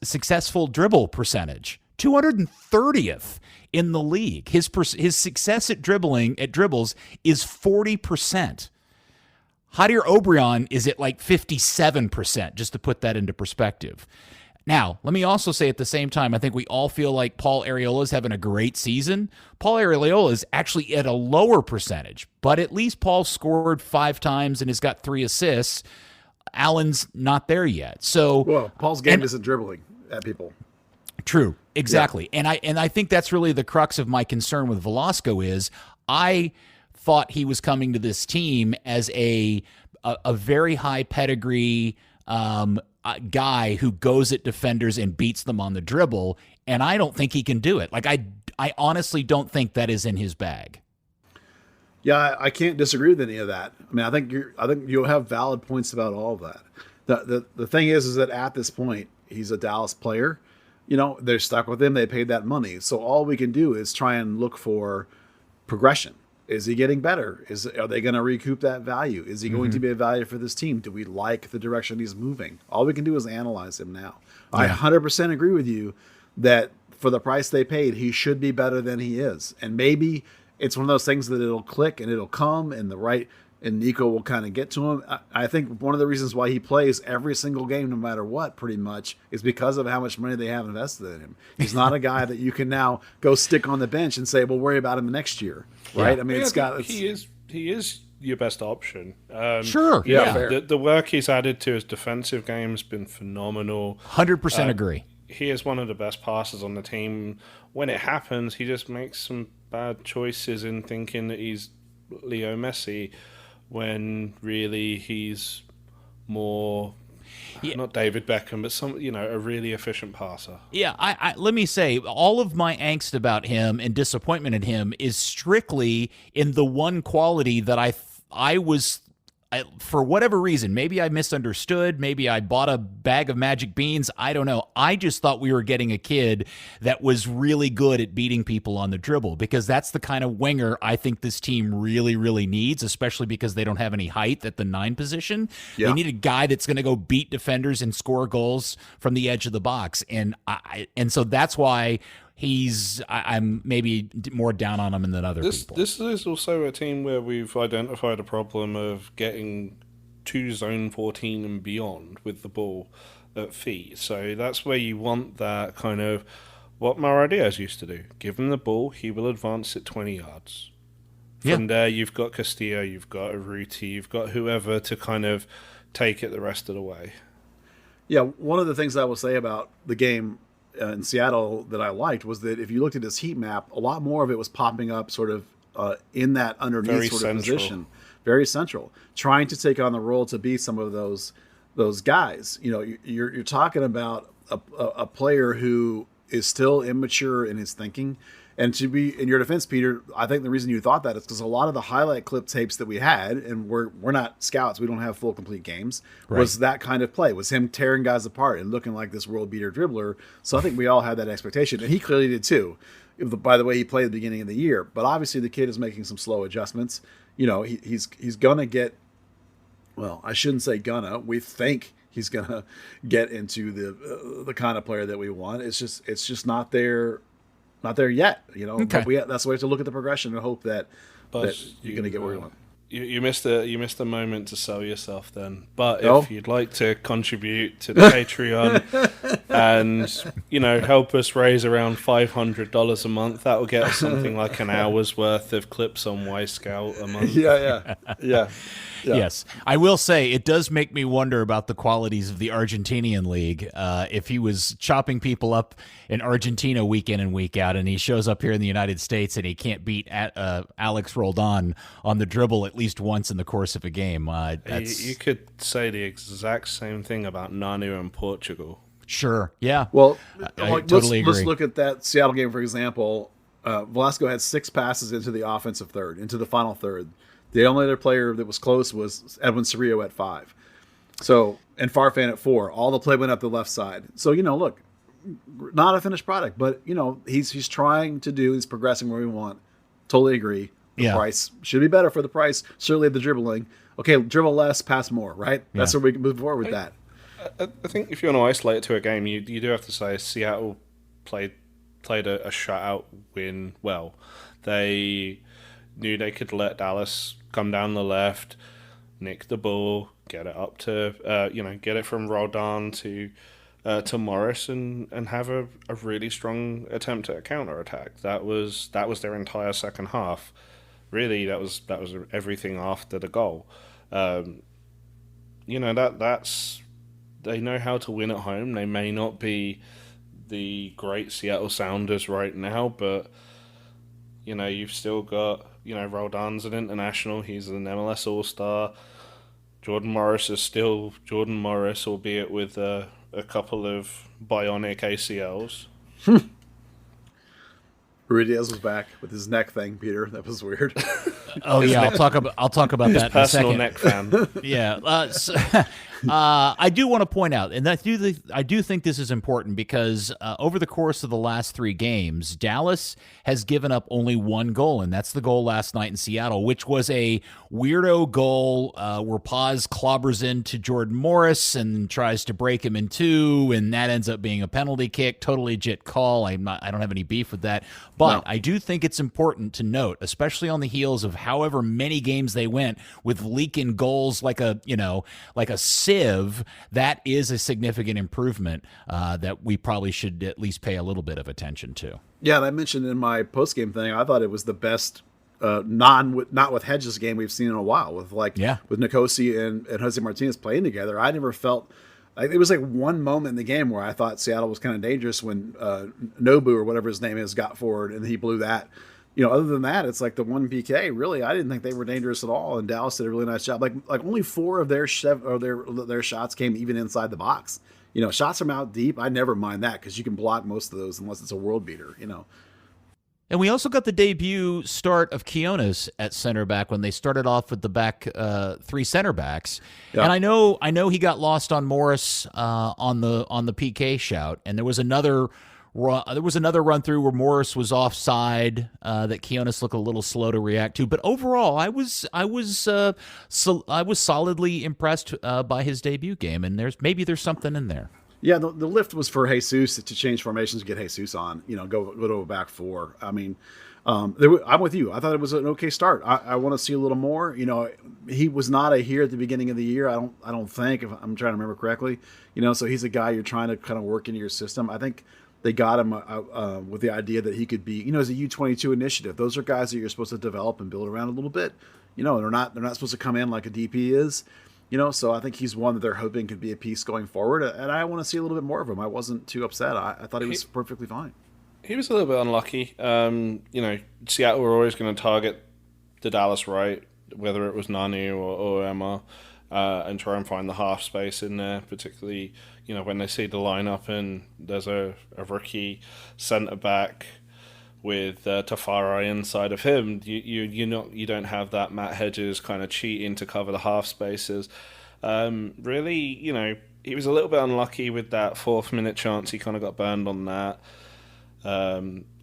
successful dribble percentage. 230th in the league. His success at dribbles is 40%. Javier Obrian is at like 57%, just to put that into perspective. Now, let me also say at the same time, I think we all feel like Paul Arriola is having a great season. Paul Arriola is actually at a lower percentage, but at least Paul scored 5 times and has got 3 assists. Alan's not there yet. So, Paul's game isn't dribbling at people. True, exactly. Yeah. And I think that's really the crux of my concern with Velasco is I thought he was coming to this team as a very high pedigree guy who goes at defenders and beats them on the dribble, and I don't think he can do it. Like I honestly don't think that is in his bag. Yeah, I can't disagree with any of that. I mean, I think you'll have valid points about all of that. The thing is that at this point, he's a Dallas player. They're stuck with him. They paid that money. So all we can do is try and look for progression. Is he getting better? Are they going to recoup that value? Is he going to be a value for this team? Do we like the direction he's moving? All we can do is analyze him now. Yeah. I 100% agree with you that for the price they paid, he should be better than he is. And maybe it's one of those things that it'll click and it'll come and the right and Nico will kind of get to him. I think one of the reasons why he plays every single game, no matter what, pretty much, is because of how much money they have invested in him. He's not a guy that you can now go stick on the bench and say, "Well, worry about him the next year." Right? Yeah. I mean, he is your best option. Sure. Yeah. The work he's added to his defensive game has been phenomenal. 100% agree. He is one of the best passers on the team. When it happens, he just makes some bad choices in thinking that he's Leo Messi, when really he's more not David Beckham, but a really efficient passer. Yeah, I let me say, all of my angst about him and disappointment in him is strictly in the one quality that for whatever reason, maybe I misunderstood, maybe I bought a bag of magic beans, I don't know. I just thought we were getting a kid that was really good at beating people on the dribble, because that's the kind of winger I think this team really, really needs, especially because they don't have any height at the 9 position. Yeah. They need a guy that's going to go beat defenders and score goals from the edge of the box. And so that's why I'm maybe more down on him than other people. This is also a team where we've identified a problem of getting to zone 14 and beyond with the ball at feet. So that's where you want that kind of what Maradiaz used to do. Give him the ball, he will advance it 20 yards. From there, you've got Castillo, you've got Urruti, you've got whoever to kind of take it the rest of the way. Yeah, one of the things I will say about the game in Seattle that I liked was that if you looked at this heat map, a lot more of it was popping up sort of in that underneath sort of position, very central, trying to take on the role to be some of those guys. You're talking about a player who is still immature in his thinking. And to be in your defense, Peter, I think the reason you thought that is because a lot of the highlight clip tapes that we had, and we're not scouts, we don't have full complete games, was that kind of play, was him tearing guys apart and looking like this world beater dribbler. So I think we all had that expectation, and he clearly did too. By the way, he played at the beginning of the year, but obviously the kid is making some slow adjustments. He's gonna get. Well, I shouldn't say gonna. We think he's gonna get into the kind of player that we want. It's just not there. Not there yet, Okay. But that's why we have to look at the progression and hope that you're going to get where you want. You missed a moment to sell yourself then. But if you'd like to contribute to the Patreon and help us raise around $500 a month, that will get us something like an hour's worth of clips on Y Scout a month. Yeah. Yes. I will say it does make me wonder about the qualities of the Argentinian league. If he was chopping people up in Argentina week in and week out, and he shows up here in the United States and he can't beat Alex Roldan on the dribble at least once in the course of a game. You could say the exact same thing about Nanu in Portugal. Sure. Yeah. Well, I totally agree. Let's look at that Seattle game, for example. Velasco had 6 passes into the offensive third, into the final third. The only other player that was close was Edwin Cerrillo at 5. So, and Farfan at 4. All the play went up the left side. So, look, not a finished product, but he's trying to do. He's progressing where we want. Totally agree. The price should be better for the price. Certainly the dribbling. Okay, dribble less, pass more. Right. That's where we can move forward with that. I think if you want to isolate it to a game, you do have to say Seattle played a shutout win well. They knew they could let Dallas come down the left, nick the ball, get it up to, get it from Roldan to Morris, and have a really strong attempt at a counter attack. That was their entire second half. Really, that was everything after the goal. That's they know how to win at home. They may not be the great Seattle Sounders right now, but you've still got. Roldan's an international. He's an MLS All-Star. Jordan Morris is still Jordan Morris, albeit with a couple of bionic ACLs. Ruidiaz was back with his neck thing, Peter. That was weird. I'll talk about that in a second. Personal neck fan. Yeah. I do want to point out, and I do think this is important because over the course of the last 3 games, Dallas has given up only 1 goal, and that's the goal last night in Seattle, which was a weirdo goal where Paz clobbers into Jordan Morris and tries to break him in 2, and that ends up being a penalty kick. Totally legit call. I don't have any beef with that, but no. I do think it's important to note, especially on the heels of however many games they went with leaking goals like a sieve, that is a significant improvement that we probably should at least pay a little bit of attention to. Yeah, and I mentioned in my post-game thing, I thought it was the best not with Hedges game we've seen in a while, with Nicosi and Jose Martinez playing together. I never felt it was like one moment in the game where I thought Seattle was kind of dangerous when Nobu or whatever his name is got forward and he blew that. Other than that, it's like the one PK. Really, I didn't think they were dangerous at all, and Dallas did a really nice job. Like only 4 of their shots came even inside the box. Shots from out deep, I never mind that because you can block most of those unless it's a world beater. And we also got the debut start of Quiones at center back when they started off with the back 3 center backs. Yeah. And I know he got lost on Morris on the PK shout, and there was another run through where Morris was offside that Quiones looked a little slow to react to. But overall, I was solidly impressed by his debut game, and there's something in there. Yeah, the lift was for Jesus to change formations, get Jesus on. Go to a back 4. I mean, I'm with you. I thought it was an okay start. I want to see a little more. He was not a here at the beginning of the year. I don't think, if I'm trying to remember correctly. So he's a guy you're trying to kind of work into your system. I think they got him with the idea that he could be, as a U22 initiative. Those are guys that you're supposed to develop and build around a little bit. They're not supposed to come in like a DP is. So I think he's one that they're hoping could be a piece going forward, and I want to see a little bit more of him. I wasn't too upset. I thought he was perfectly fine. He was a little bit unlucky. Seattle were always going to target the Dallas right, whether it was Nanu or Emma, and try and find the half space in there, particularly when they see the lineup and there's a rookie centre back with Tafari inside of him. You don't have that Matt Hedges kind of cheating to cover the half spaces. Really, he was a little bit unlucky with that 4th minute chance. He kind of got burned on that.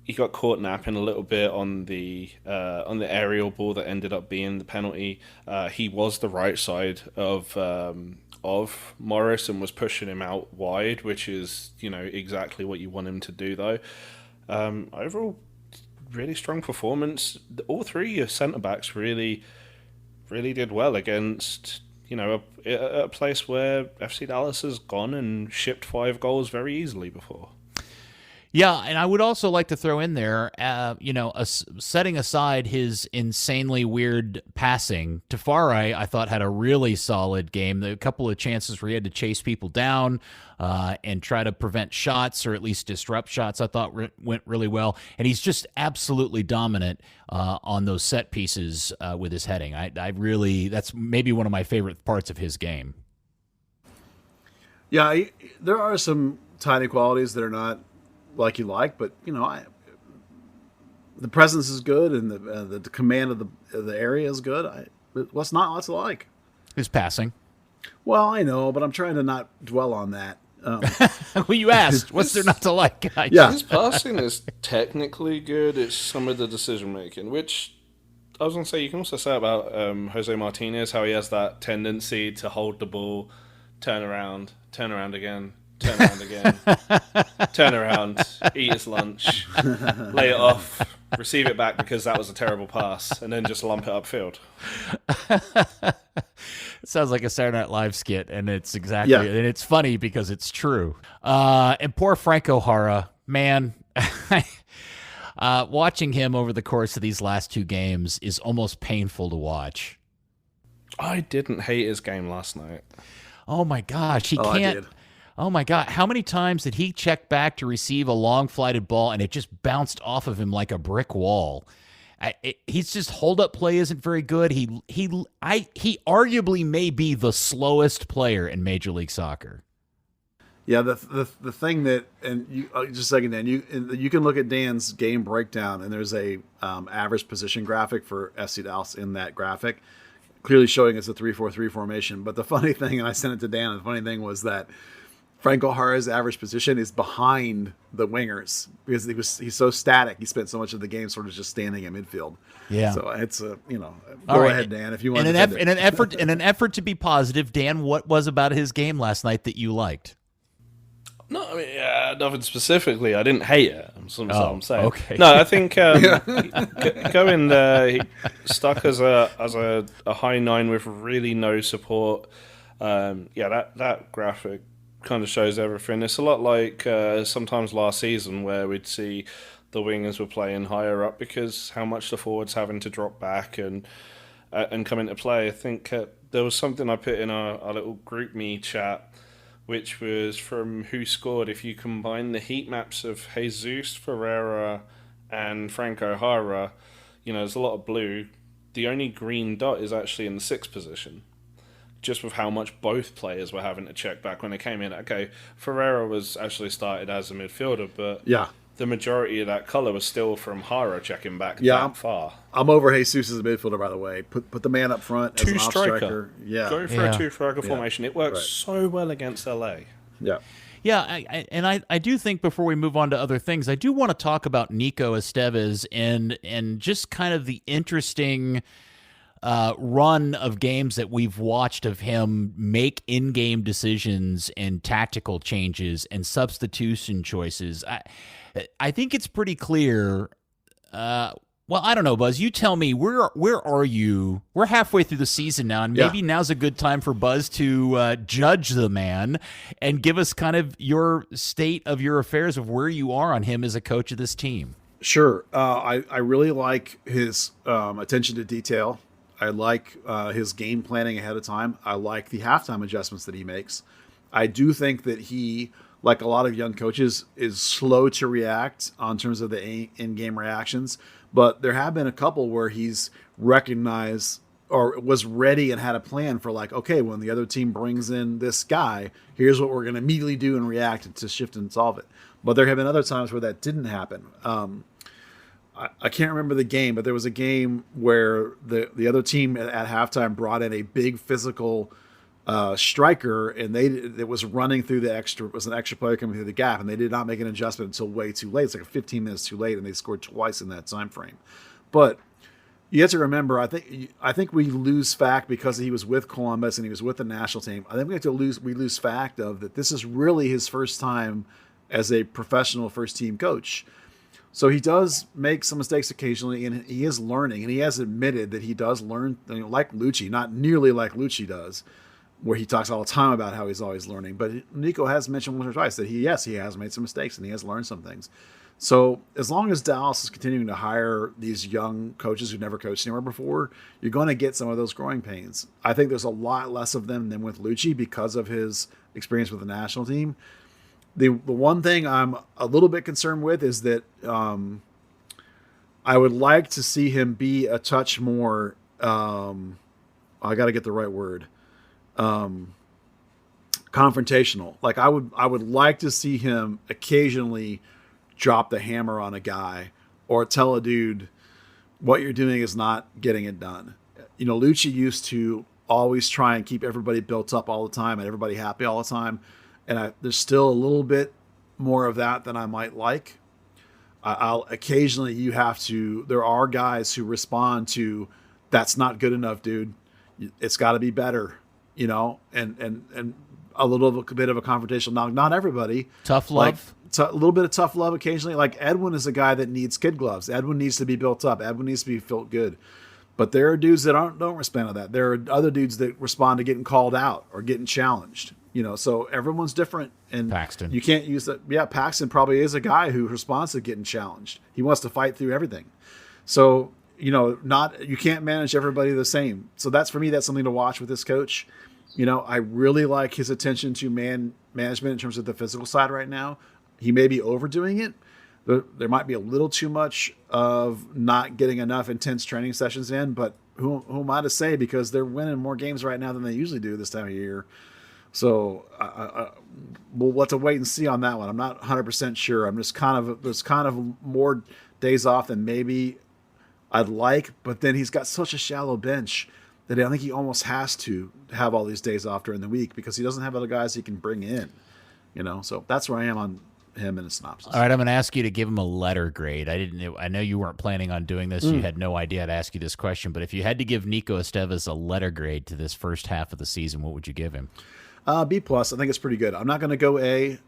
He got caught napping a little bit on the aerial ball that ended up being the penalty. He was the right side of Morris and was pushing him out wide, which is exactly what you want him to do though. Overall, really strong performance. All 3 centre backs really did well against a place where FC Dallas has gone and shipped 5 goals very easily before. Yeah, and I would also like to throw in there, setting aside his insanely weird passing, Tafari, I thought, had a really solid game. A couple of chances where he had to chase people down and try to prevent shots or at least disrupt shots, I thought went really well. And he's just absolutely dominant on those set pieces with his heading. That's maybe one of my favorite parts of his game. Yeah, there are some tiny qualities that are not like you like, but the presence is good and the command of the area is good. What's not lots to like? His passing. Well, I know, but I'm trying to not dwell on that. Well, you asked, what's there not to like? Yeah, his passing is technically good. It's some of the decision making, which I was going to say you can also say about Jose Martinez, how he has that tendency to hold the ball, turn around again. Turn around again, turn around, eat his lunch, lay it off, receive it back because that was a terrible pass, and then just lump it upfield. It sounds like a Saturday Night Live skit, and it's exactly, and it's funny because it's true. And poor Franco Jara, man, watching him over the course of these last 2 games is almost painful to watch. I didn't hate his game last night. Oh my gosh, he can't. Oh, my God. How many times did he check back to receive a long-flighted ball, and it just bounced off of him like a brick wall? He's just hold-up play isn't very good. He arguably may be the slowest player in Major League Soccer. Yeah, the thing that, and you just a second, Dan, you can look at Dan's game breakdown, and there's a average position graphic for FC Dallas in that graphic. clearly showing it's a 3-4-3 formation. But the funny thing, and I sent it to Dan, the funny thing was that Franco Jara's average position is behind the wingers because he's so static. He spent so much of the game sort of just standing in midfield. Yeah. So it's go right. ahead, Dan, if you want. In an effort to be positive, Dan, what was about his game last night that you liked? No, I mean, nothing specifically. I didn't hate it. That's what I'm saying. Okay. No, I think going there, he stuck as a high 9 with really no support. That graphic kind of shows everything. It's a lot like sometimes last season where we'd see the wingers were playing higher up because how much the forwards having to drop back and come into play. I think there was something I put in our little group me chat, which was from Who Scored. If you combine the heat maps of Jesus Ferreira and Franco Jara, there's a lot of blue. The only green dot is actually in the 6th position, just with how much both players were having to check back when they came in. Okay, Ferreira was actually started as a midfielder, but the majority of that colour was still from Jara checking back that far. I'm over Jesus as a midfielder, by the way. Put the man up front as an off-striker. Yeah. Go for a 2-striker formation. It works so well against LA. Yeah. Yeah, I do think before we move on to other things, I do want to talk about Nico Estevez and just kind of the interesting run of games that we've watched of him make in-game decisions and tactical changes and substitution choices. I think it's pretty clear. Well, I don't know, Buzz. You tell me, where are you? We're halfway through the season now, and maybe now's a good time for Buzz to judge the man and give us kind of your state of your affairs of where you are on him as a coach of this team. Sure. I really like his attention to detail. I like his game planning ahead of time. I like the halftime adjustments that he makes. I do think that he, like a lot of young coaches, is slow to react on terms of the in-game reactions. But there have been a couple where he's recognized or was ready and had a plan for okay, when the other team brings in this guy, here's what we're going to immediately do and react to shift and solve it. But there have been other times where that didn't happen. I can't remember the game, but there was a game where the other team at halftime brought in a big physical striker, and it was running through it was an extra player coming through the gap, and they did not make an adjustment until way too late. It's like 15 minutes too late, and they scored twice in that time frame. But you have to remember, I think we lose fact because he was with Columbus and he was with the national team. I think we lose fact of that this is really his first time as a professional first team coach. So he does make some mistakes occasionally, and he is learning, and he has admitted that he does learn, like Lucci, not nearly like Lucci does, where he talks all the time about how he's always learning. But Nico has mentioned once or twice that he has made some mistakes and he has learned some things. So as long as Dallas is continuing to hire these young coaches who never coached anywhere before, you're going to get some of those growing pains. I think there's a lot less of them than with Lucci because of his experience with the national team. The one thing I'm a little bit concerned with is that I would like to see him be a touch more. I got to get the right word. Confrontational. Like I would like to see him occasionally drop the hammer on a guy or tell a dude what you're doing is not getting it done. Lucci used to always try and keep everybody built up all the time and everybody happy all the time. And there's still a little bit more of that than I might like. I'll occasionally there are guys who respond to, that's not good enough, dude. It's got to be better, and a little bit of a confrontation. Now, not everybody. Tough love. A little bit of tough love occasionally. Like Edwin is a guy that needs kid gloves. Edwin needs to be built up. Edwin needs to be felt good. But there are dudes that don't respond to that. There are other dudes that respond to getting called out or getting challenged. So everyone's different. And Paxton. You can't use that. Yeah, Paxton probably is a guy who responds to getting challenged. He wants to fight through everything. So, you can't manage everybody the same. So that's something to watch with this coach. I really like his attention to management in terms of the physical side right now. He may be overdoing it. There might be a little too much of not getting enough intense training sessions in, but who am I to say, because they're winning more games right now than they usually do this time of year. So we'll have to wait and see on that one. I'm not 100% sure. I'm just there's kind of more days off than maybe I'd like, but then he's got such a shallow bench that I think he almost has to have all these days off during the week because he doesn't have other guys he can bring in. So that's where I am on him in a synopsis. All right, I'm going to ask you to give him a letter grade. I know you weren't planning on doing this. You had no idea I'd ask you this question, but if you had to give Nico Estevez a letter grade to this first half of the season, what would you give him? B+. I think it's pretty good. I'm not going to go A.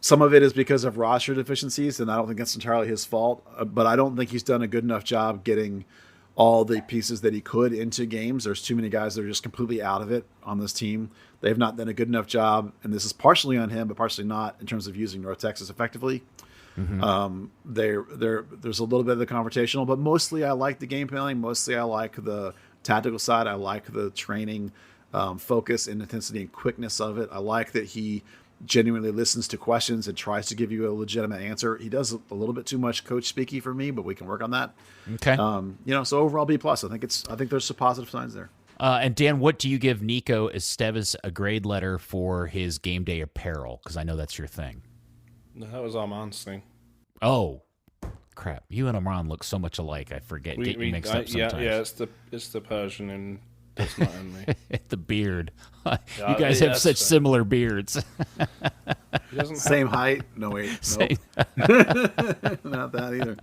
Some of it is because of roster deficiencies, and I don't think that's entirely his fault. But I don't think he's done a good enough job getting all the pieces that he could into games. There's too many guys that are just completely out of it on this team. They've not done a good enough job, and this is partially on him, but partially not in terms of using North Texas effectively. Mm-hmm. There's a little bit of the confrontational, but mostly I like the game planning. Mostly I like the tactical side. I like the training focus and intensity and quickness of it. I like that he genuinely listens to questions and tries to give you a legitimate answer. He does a little bit too much coach speaky for me, but we can work on that. Okay. So overall B+. I think there's some positive signs there. And Dan, what do you give Nico Estevez a grade letter for his game day apparel? Because I know that's your thing. No, that was Armand's thing. Oh, crap! You and Armand look so much alike. I forget. Get you mixed up sometimes. Yeah. It's the Persian and it's not in me. The beard. You guys have such similar beards. Same height? No, wait. Nope. Not that either.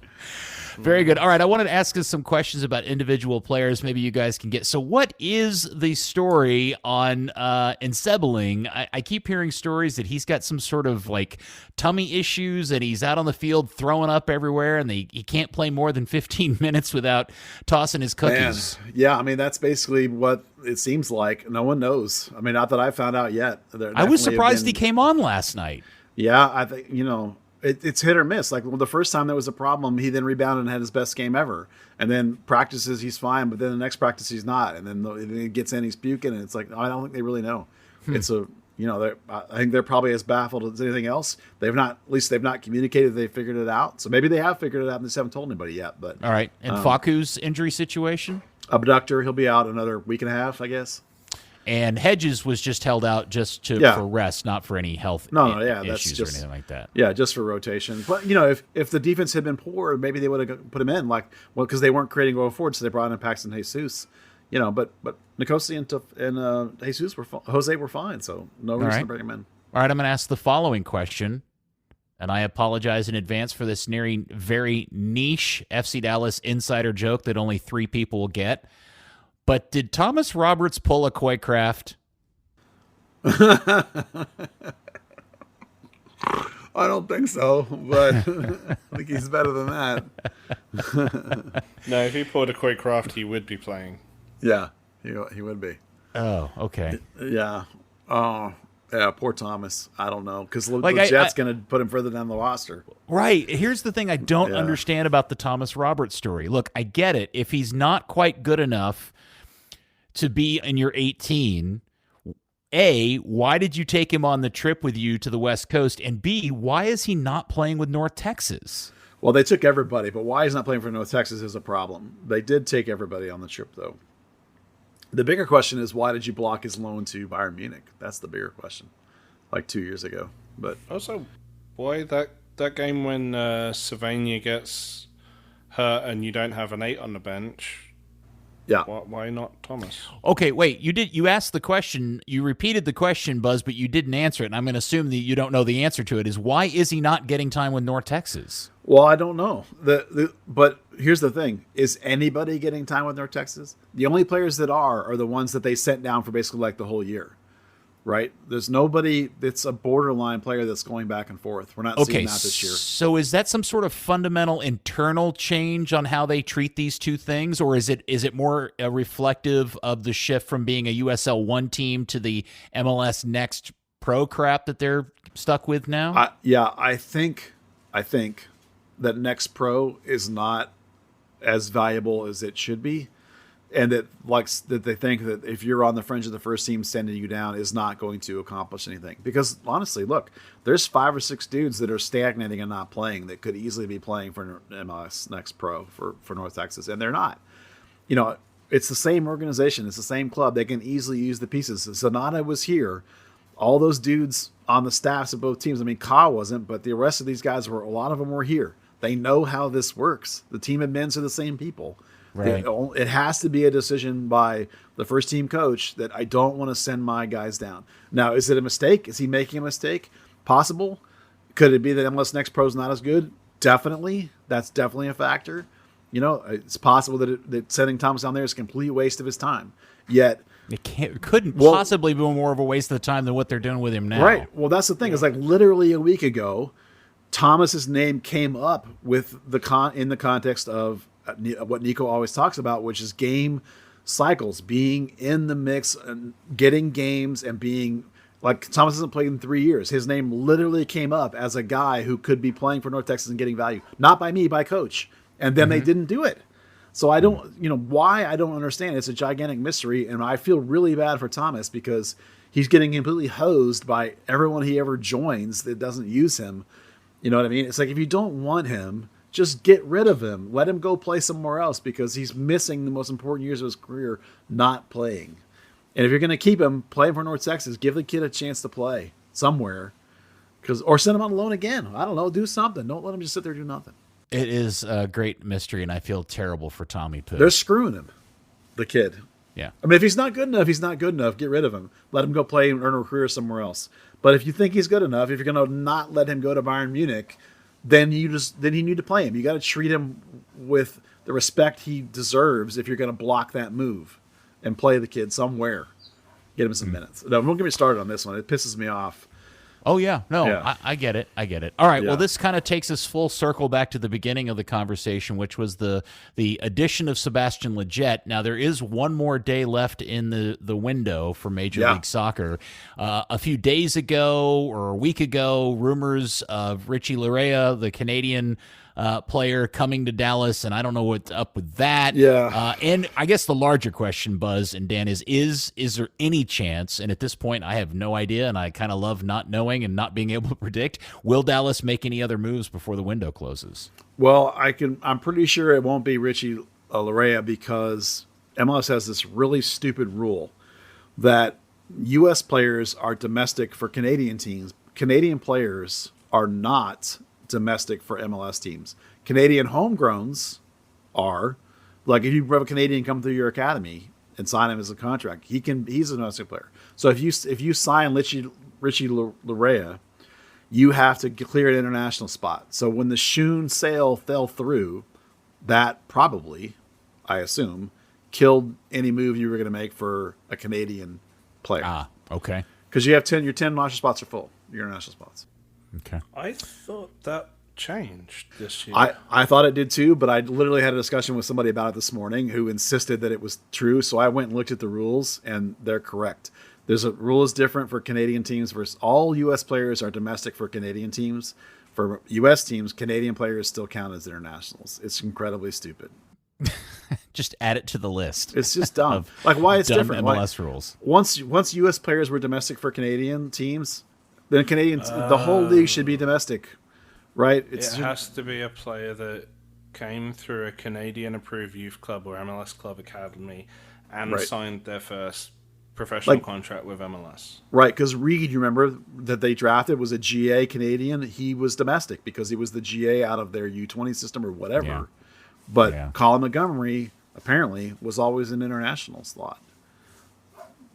Very good. All right, I wanted to ask us some questions about individual players. Maybe you guys can get. So what is the story on Ensebeling? I keep hearing stories that he's got some sort of like tummy issues and he's out on the field throwing up everywhere and he can't play more than 15 minutes without tossing his cookies. Man. Yeah, I mean, that's basically what it seems like. No one knows. I mean, not that I found out yet. I was surprised he came on last night. Yeah, I think, it's hit or miss. Like the first time there was a problem, he then rebounded and had his best game ever. And then practices, he's fine, but then the next practice, he's not. And then he gets in, he's puking, and it's like, I don't think they really know. It's I think they're probably as baffled as anything else. At least they've not communicated they figured it out. So maybe they have figured it out and they just haven't told anybody yet. But all right. And Faku's injury situation? Abductor, he'll be out another week and a half, I guess. And Hedges was just held out for rest, not for any health issues or anything like that. Yeah, just for rotation. But, if the defense had been poor, maybe they would have put him in, because they weren't creating going forward, so they brought in Paxton Jesus. But Nicosi and Jesus Jose were fine, so no reason to bring him in. All right, I'm going to ask the following question, and I apologize in advance for this very niche FC Dallas insider joke that only 3 people will get. But did Thomas Roberts pull a Coycraft? I don't think so, but I think he's better than that. No, if he pulled a Coycraft, he would be playing. Yeah, he would be. Oh, okay. Yeah. Oh, yeah, poor Thomas. I don't know, because the Jets going to put him further down the roster. Right. Here's the thing I don't understand about the Thomas Roberts story. Look, I get it. If he's not quite good enough to be in your 18, A, why did you take him on the trip with you to the West Coast? And B, why is he not playing with North Texas? Well, they took everybody, but why he's not playing for North Texas is a problem. They did take everybody on the trip, though. The bigger question is, why did you block his loan to Bayern Munich? That's the bigger question, 2 years ago. But also, boy, that game when Sylvania gets hurt and you don't have an 8 on the bench. Yeah. Why not Thomas? Okay, wait. You asked the question. You repeated the question, Buzz, but you didn't answer it. And I'm going to assume that you don't know the answer to it. Is why is he not getting time with North Texas? Well, I don't know. But here's the thing: is anybody getting time with North Texas? The only players that are the ones that they sent down for basically the whole year. Right? There's nobody that's a borderline player that's going back and forth. We're not seeing that this year. So is that some sort of fundamental internal change on how they treat these two things, or is it more reflective of the shift from being a USL 1 team to the MLS Next Pro crap that they're stuck with now? I think that Next Pro is not as valuable as it should be. And that they think that if you're on the fringe of the first team, sending you down is not going to accomplish anything. Because honestly, look, there's 5 or 6 dudes that are stagnating and not playing that could easily be playing for MLS Next Pro for North Texas, and they're not. It's the same organization, it's the same club. They can easily use the pieces. Sonata was here. All those dudes on the staffs of both teams. I mean, Ka wasn't, but the rest of these guys a lot of them were here. They know how this works. The team admins are the same people. Right. It has to be a decision by the first team coach that I don't want to send my guys down. Now, is it a mistake? Is he making a mistake? Possible. Could it be that MLS Next Pro is not as good? Definitely. That's definitely a factor. You know, it's possible that sending Thomas down there is a complete waste of his time. Yet it couldn't possibly be more of a waste of the time than what they're doing with him now. Right. Well, that's the thing. It's like literally a week ago, Thomas's name came up with in the context of what Nico always talks about, which is game cycles, being in the mix and getting games and being like Thomas hasn't played in 3 years. His name literally came up as a guy who could be playing for North Texas and getting value, not by me, by coach. And then they didn't do it. So I don't, why I don't understand. It's a gigantic mystery. And I feel really bad for Thomas because he's getting completely hosed by everyone he ever joins that doesn't use him. You know what I mean? It's like, if you don't want him, just get rid of him. Let him go play somewhere else because he's missing the most important years of his career not playing. And if you're going to keep him playing for North Texas, give the kid a chance to play somewhere, or send him on loan again. I don't know. Do something. Don't let him just sit there and do nothing. It is a great mystery, and I feel terrible for Tommy Poo. They're screwing him, the kid. Yeah. I mean, if he's not good enough, he's not good enough. Get rid of him. Let him go play and earn a career somewhere else. But if you think he's good enough, if you're going to not let him go to Bayern Munich, then you need to play him. You got to treat him with the respect he deserves if you're going to block that move and play the kid somewhere. Get him some minutes. No, don't get me started on this one. It pisses me off. Oh, yeah. No, Yeah. I get it. All right. Yeah. Well, this kind of takes us full circle back to the beginning of the conversation, which was the addition of Sebastian Lletget. Now, there is one more day left in the window for Major League Soccer. A few days ago or a week ago, rumors of Richie Larea, the Canadian player, coming to Dallas, and I don't know what's up with that. Yeah. And I guess the larger question, Buzz and Dan, is there any chance, and at this point I have no idea, and I kind of love not knowing and not being able to predict, will Dallas make any other moves before the window closes? Well, I'm pretty sure it won't be Richie Larea because MLS has this really stupid rule that U.S. players are domestic for Canadian teams. Canadian players are not domestic for MLS teams. Canadian homegrowns are, like, if you have a Canadian come through your academy and sign him as a contract, he's a domestic player. So if you sign Richie Larea, you have to clear an international spot. So when the Schoon sale fell through, that probably, I assume, killed any move you were going to make for a Canadian player. Ah, okay. Because you have your 10 national spots are full, your international spots. Okay. I thought that changed this year. I thought it did too, but I literally had a discussion with somebody about it this morning who insisted that it was true. So I went and looked at the rules, and they're correct. There's a rule is different for Canadian teams versus all U.S. players are domestic for Canadian teams. For U.S. teams, Canadian players still count as internationals. It's incredibly stupid. Just add it to the list. It's just dumb. Like, why it's dumb different. MLS rules. Once U.S. players were domestic for Canadian teams, then the whole league should be domestic, right? It has to be a player that came through a Canadian-approved youth club or MLS club academy and signed their first professional contract with MLS. Right, because Reed, you remember, that they drafted was a GA Canadian. He was domestic because he was the GA out of their U20 system or whatever. Yeah. But Colin Montgomery, apparently, was always an international slot.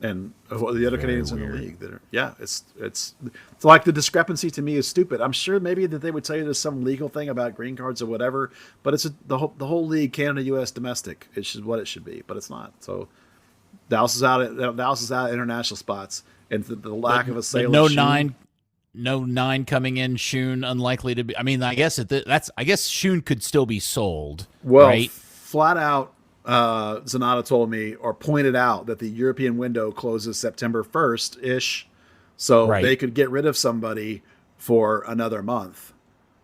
And the other Canadians in the league that are, it's like the discrepancy to me is stupid. I'm sure maybe that they would tell you there's some legal thing about green cards or whatever, but it's the whole league, Canada, U.S. domestic. It's what it should be, but it's not. So Dallas is out at international spots, and the lack of a sale. No nine coming in. Schoon unlikely to be. I mean, I guess Schoon could still be sold. Well, right? Flat out. Zanata told me or pointed out that the European window closes September 1st-ish, so they could get rid of somebody for another month.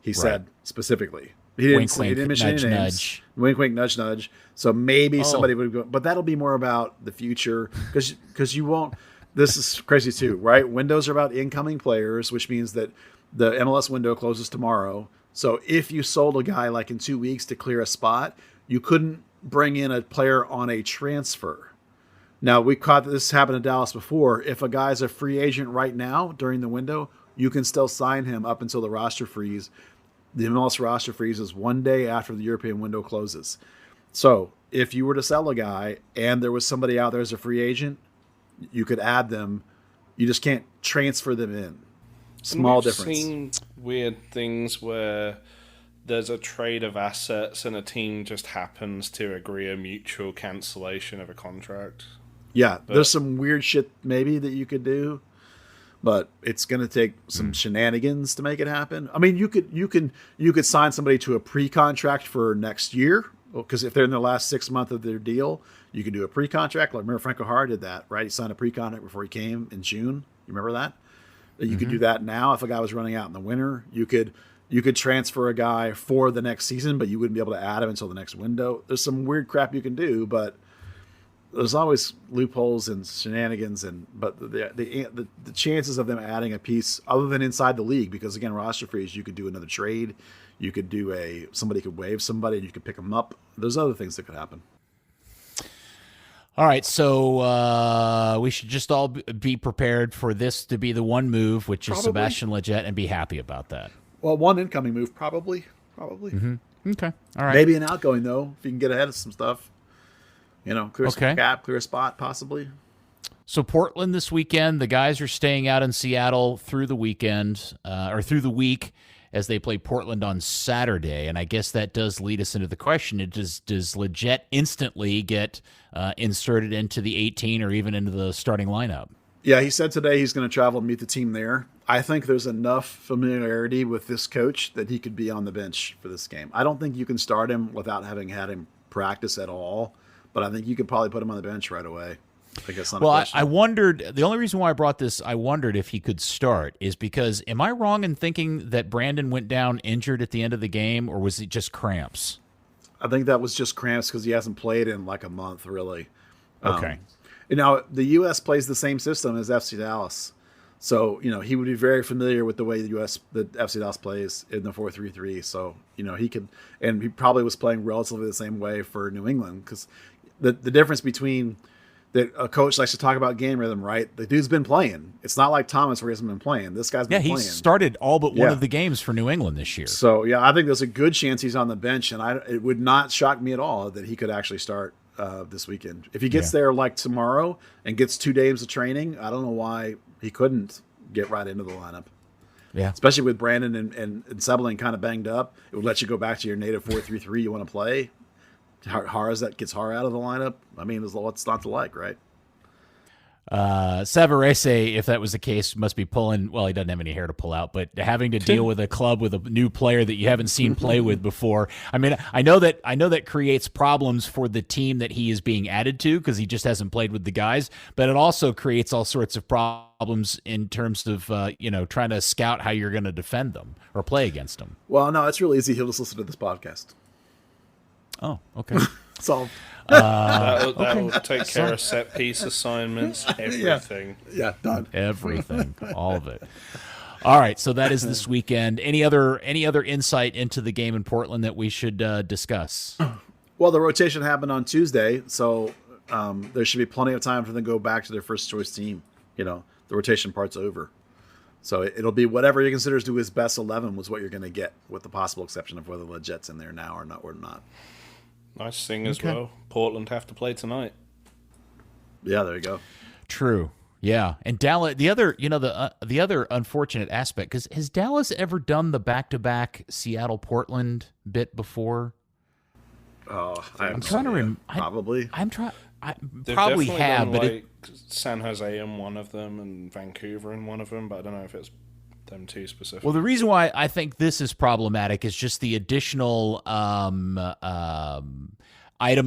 He said specifically. He didn't mention any names. Nudge. Wink, wink, nudge, nudge. So maybe somebody would go, but that'll be more about the future because you won't. This is crazy too, right? Windows are about incoming players, which means that the MLS window closes tomorrow. So if you sold a guy like in 2 weeks to clear a spot, you couldn't bring in a player on a transfer. Now, we caught this happen in Dallas before. If a guy's a free agent right now during the window, you can still sign him up until the roster freeze. The MLS roster freeze is 1 day after the European window closes. So if you were to sell a guy and there was somebody out there as a free agent, you could add them. You just can't transfer them in. Small difference. We've seen weird things where there's a trade of assets and a team just happens to agree a mutual cancellation of a contract. Yeah, there's some weird shit maybe that you could do, but it's going to take some shenanigans to make it happen. I mean, you could sign somebody to a pre-contract for next year, because if they're in the last 6 months of their deal, you can do a pre-contract. Like, remember Franco Hara did that, right? He signed a pre-contract before he came in June. You remember that? You could do that now if a guy was running out in the winter. You could transfer a guy for the next season, but you wouldn't be able to add him until the next window. There's some weird crap you can do, but there's always loopholes and shenanigans. But the chances of them adding a piece other than inside the league, because again, roster freeze, you could do another trade. You could do somebody could waive somebody and you could pick them up. There's other things that could happen. All right, so we should just all be prepared for this to be the one move, which is Sebastian Lletget, and be happy about that. Well, one incoming move, probably. Mm-hmm. Okay, all right. Maybe an outgoing, though, if you can get ahead of some stuff. Clear some cap, clear a spot, possibly. So Portland this weekend, the guys are staying out in Seattle through the weekend, or through the week, as they play Portland on Saturday. And I guess that does lead us into the question, does Lletget instantly get inserted into the 18 or even into the starting lineup? Yeah, he said today he's going to travel and meet the team there. I think there's enough familiarity with this coach that he could be on the bench for this game. I don't think you can start him without having had him practice at all, but I think you could probably put him on the bench right away. I guess not. Well, I wondered, the only reason why I brought this, I wondered if he could start, is because, am I wrong in thinking that Brandon went down injured at the end of the game, or was it just cramps? I think that was just cramps because he hasn't played in like a month, really. Okay. The U.S. plays the same system as FC Dallas. So, he would be very familiar with the way the FC Dallas plays in the 4-3-3. So, he could, and he probably was playing relatively the same way for New England, because the difference between that a coach likes to talk about game rhythm, right? The dude's been playing. It's not like Thomas where he hasn't been playing. This guy's been playing. Yeah, he started all but one of the games for New England this year. So, I think there's a good chance he's on the bench, and it would not shock me at all that he could actually start this weekend. If he gets there like tomorrow and gets 2 days of training, I don't know why he couldn't get right into the lineup. Yeah. Especially with Brandon and Sebling kind of banged up. It would let you go back to your native 4-3-3 you want to play. That gets Hara out of the lineup. I mean, there's what's not to like, right? Savarese, if that was the case, must be pulling. Well, he doesn't have any hair to pull out, but having to deal with a club with a new player that you haven't seen play with before. I mean, I know that creates problems for the team that he is being added to, because he just hasn't played with the guys. But it also creates all sorts of problems in terms of trying to scout how you're going to defend them or play against them. Well, no, it's really easy. He'll just listen to this podcast. Oh, okay. Solved. That'll take care of set piece assignments, everything. Yeah, done. Everything, all of it. All right, so that is this weekend. Any other insight into the game in Portland that we should discuss? Well, the rotation happened on Tuesday, so there should be plenty of time for them to go back to their first choice team. The rotation part's over. So it'll be whatever he considers to his best 11 was what you're going to get, with the possible exception of whether Lletget's in there now or not. Nice thing as well. Portland have to play tonight. Yeah, there you go. True. Yeah, and Dallas. The other, the other unfortunate aspect, because has Dallas ever done the back-to-back Seattle-Portland bit before? Oh, I'm trying to remember. Probably. I'm trying. I They've probably definitely have, done, but like San Jose in one of them and Vancouver in one of them, but I don't know if it's them two specifically. Well, the reason why I think this is problematic is just the additional item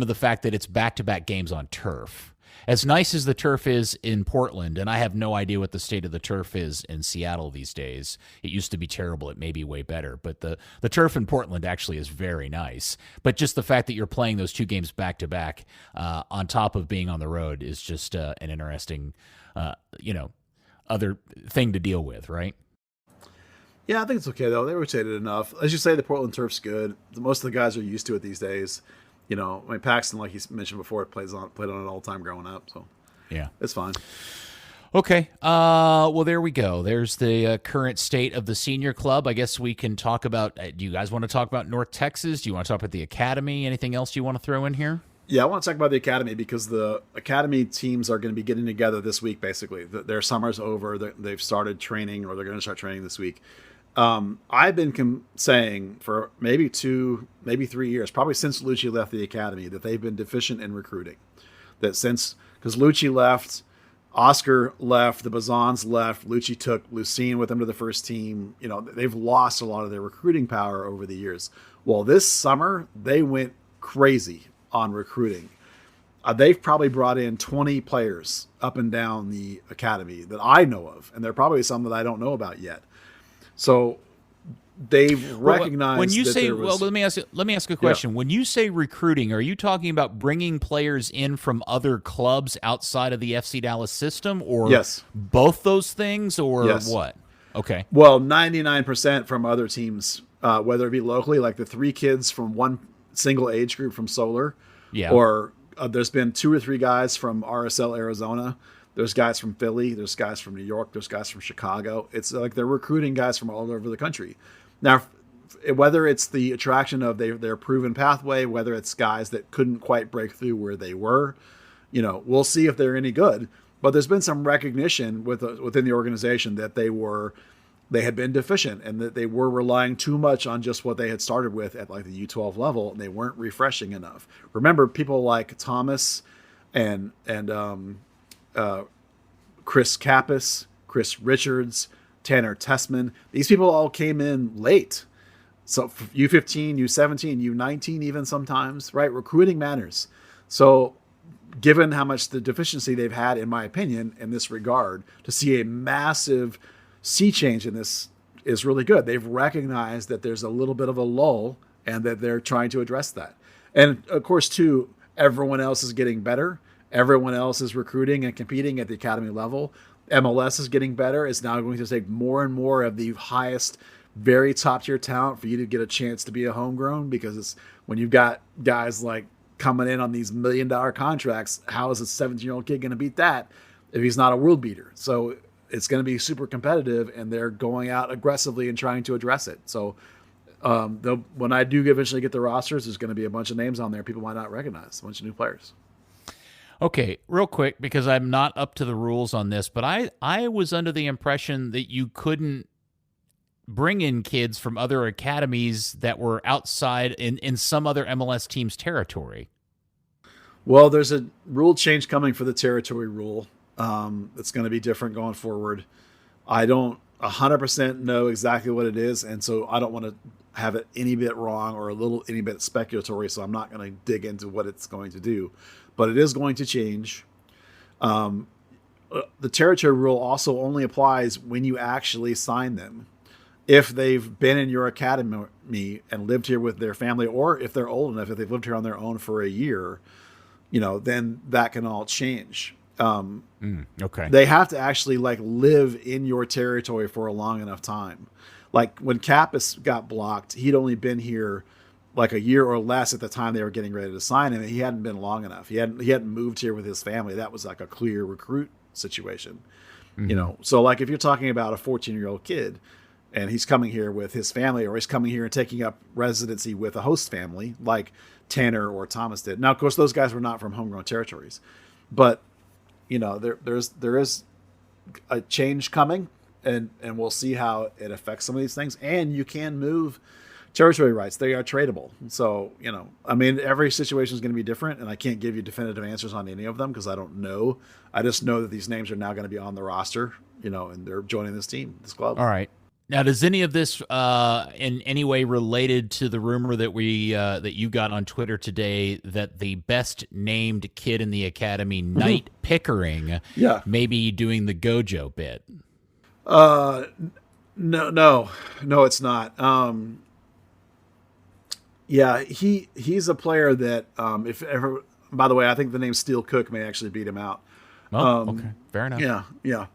of the fact that it's back-to-back games on turf. As nice as the turf is in Portland, and I have no idea what the state of the turf is in Seattle these days. It used to be terrible. It may be way better. But the turf in Portland actually is very nice. But just the fact that you're playing those two games back-to-back on top of being on the road is just an interesting, other thing to deal with, right? Yeah, I think it's okay, though. They rotated enough. As you say, the Portland turf's good. Most of the guys are used to it these days. Paxton, like he mentioned before, played on it all the time growing up. So, yeah, it's fine. Okay. Well, there we go. There's the current state of the senior club. I guess we can talk about, do you guys want to talk about North Texas? Do you want to talk about the academy? Anything else you want to throw in here? Yeah, I want to talk about the academy because the academy teams are going to be getting together this week. Basically, their summer's over. They've started training, or they're going to start training this week. I've been saying for maybe 2, maybe 3 years, probably since Lucci left the academy, that they've been deficient in recruiting. That because Lucci left, Oscar left, the Bazans left, Lucci took Lucine with him to the first team. They've lost a lot of their recruiting power over the years. Well, this summer they went crazy on recruiting. They've probably brought in 20 players up and down the academy that I know of, and there are probably some that I don't know about yet. So they've recognized when you that say, there was, let me ask a question. Yeah. When you say recruiting, are you talking about bringing players in from other clubs outside of the FC Dallas system, or Yes. both those things, or Yes. what? Okay. Well, 99% from other teams, whether it be locally, like the 3 kids from one single age group from Solar, Yeah. or there's been 2 or 3 guys from RSL Arizona. There's guys from Philly. There's guys from New York. There's guys from Chicago. It's like they're recruiting guys from all over the country. Now, whether it's the attraction of their proven pathway, whether it's guys that couldn't quite break through where they were, we'll see if they're any good. But there's been some recognition within the organization that they had been deficient and that they were relying too much on just what they had started with at like the U12 level, and they weren't refreshing enough. Remember, people like Thomas and Chris Kappas, Chris Richards, Tanner Tessman. These people all came in late. So U15, U17, U19 even sometimes, right? Recruiting matters. So given how much the deficiency they've had, in my opinion, in this regard, to see a massive sea change in this is really good. They've recognized that there's a little bit of a lull and that they're trying to address that. And of course, too, everyone else is getting better. Everyone else is recruiting and competing at the academy level. MLS is getting better. It's now going to take more and more of the highest, very top tier talent for you to get a chance to be a homegrown, because it's when you've got guys like coming in on these $1 million contracts, how is a 17-year-old kid going to beat that if he's not a world beater? So it's going to be super competitive, and they're going out aggressively and trying to address it. So when I do eventually get the rosters, there's going to be a bunch of names on there people might not recognize, a bunch of new players. Okay, real quick, because I'm not up to the rules on this, but I was under the impression that you couldn't bring in kids from other academies that were outside in some other MLS team's territory. Well, there's a rule change coming for the territory rule. It's going to be different going forward. I don't 100% know exactly what it is, and so I don't want to have it any bit wrong or any bit speculatory, so I'm not going to dig into what it's going to do. But it is going to change. The territory rule also only applies when you actually sign them. If they've been in your academy and lived here with their family, or if they're old enough, if they've lived here on their own for a year, then that can all change. Okay. They have to actually live in your territory for a long enough time. Like when Kappas got blocked, he'd only been here like a year or less at the time they were getting ready to sign him. And he hadn't been long enough. He hadn't moved here with his family. That was like a clear recruit situation, So like if you're talking about a 14-year-old kid and he's coming here with his family, or he's coming here and taking up residency with a host family like Tanner or Thomas did. Now, of course, those guys were not from homegrown territories, but there is a change coming, and we'll see how it affects some of these things. And you can move territory rights. They are tradable. So, every situation is going to be different, and I can't give you definitive answers on any of them because I don't know. I just know that these names are now going to be on the roster, and they're joining this team, this club. All right. Now, does any of this in any way related to the rumor that that you got on Twitter today that the best named kid in the academy, Knight Pickering, may be doing the Gojo bit? No, it's not. He's a player that if ever. By the way, I think the name Steel Cook may actually beat him out. Oh, okay, fair enough. Yeah.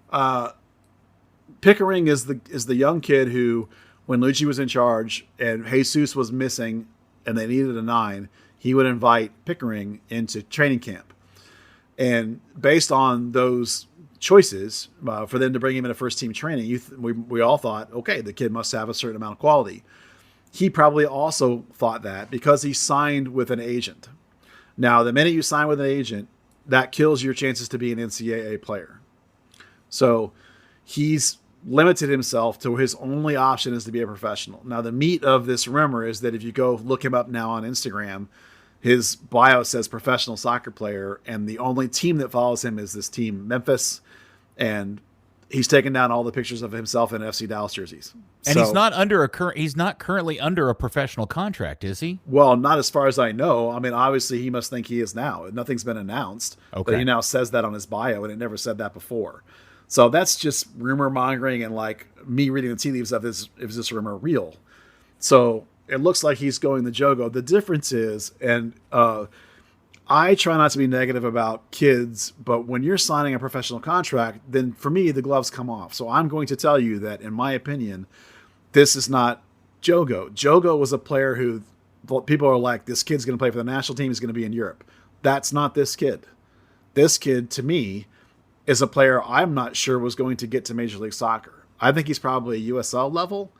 Pickering is the young kid who, when Lucci was in charge and Jesus was missing and they needed a 9, he would invite Pickering into training camp. And based on those choices, for them to bring him into first team training, we all thought, okay, the kid must have a certain amount of quality. He probably also thought that because he signed with an agent. Now, the minute you sign with an agent, that kills your chances to be an NCAA player. So he's limited himself to his only option is to be a professional. Now, the meat of this rumor is that if you go look him up now on Instagram, his bio says professional soccer player, and the only team that follows him is this team, Memphis, and he's taken down all the pictures of himself in FC Dallas jerseys. And he's not currently under a professional contract, is he? Well, not as far as I know. I mean, obviously he must think he is now. Nothing's been announced. Okay. But he now says that on his bio, and it never said that before. So that's just rumor mongering and like me reading the tea leaves of this. Is this rumor real? So it looks like he's going the Jogo. The difference is, and I try not to be negative about kids, but when you're signing a professional contract, then for me, the gloves come off. So I'm going to tell you that, in my opinion, this is not Jogo. Jogo was a player who people are like, this kid's going to play for the national team. He's going to be in Europe. That's not this kid. This kid, to me, is a player I'm not sure was going to get to Major League Soccer. I think he's probably a USL level.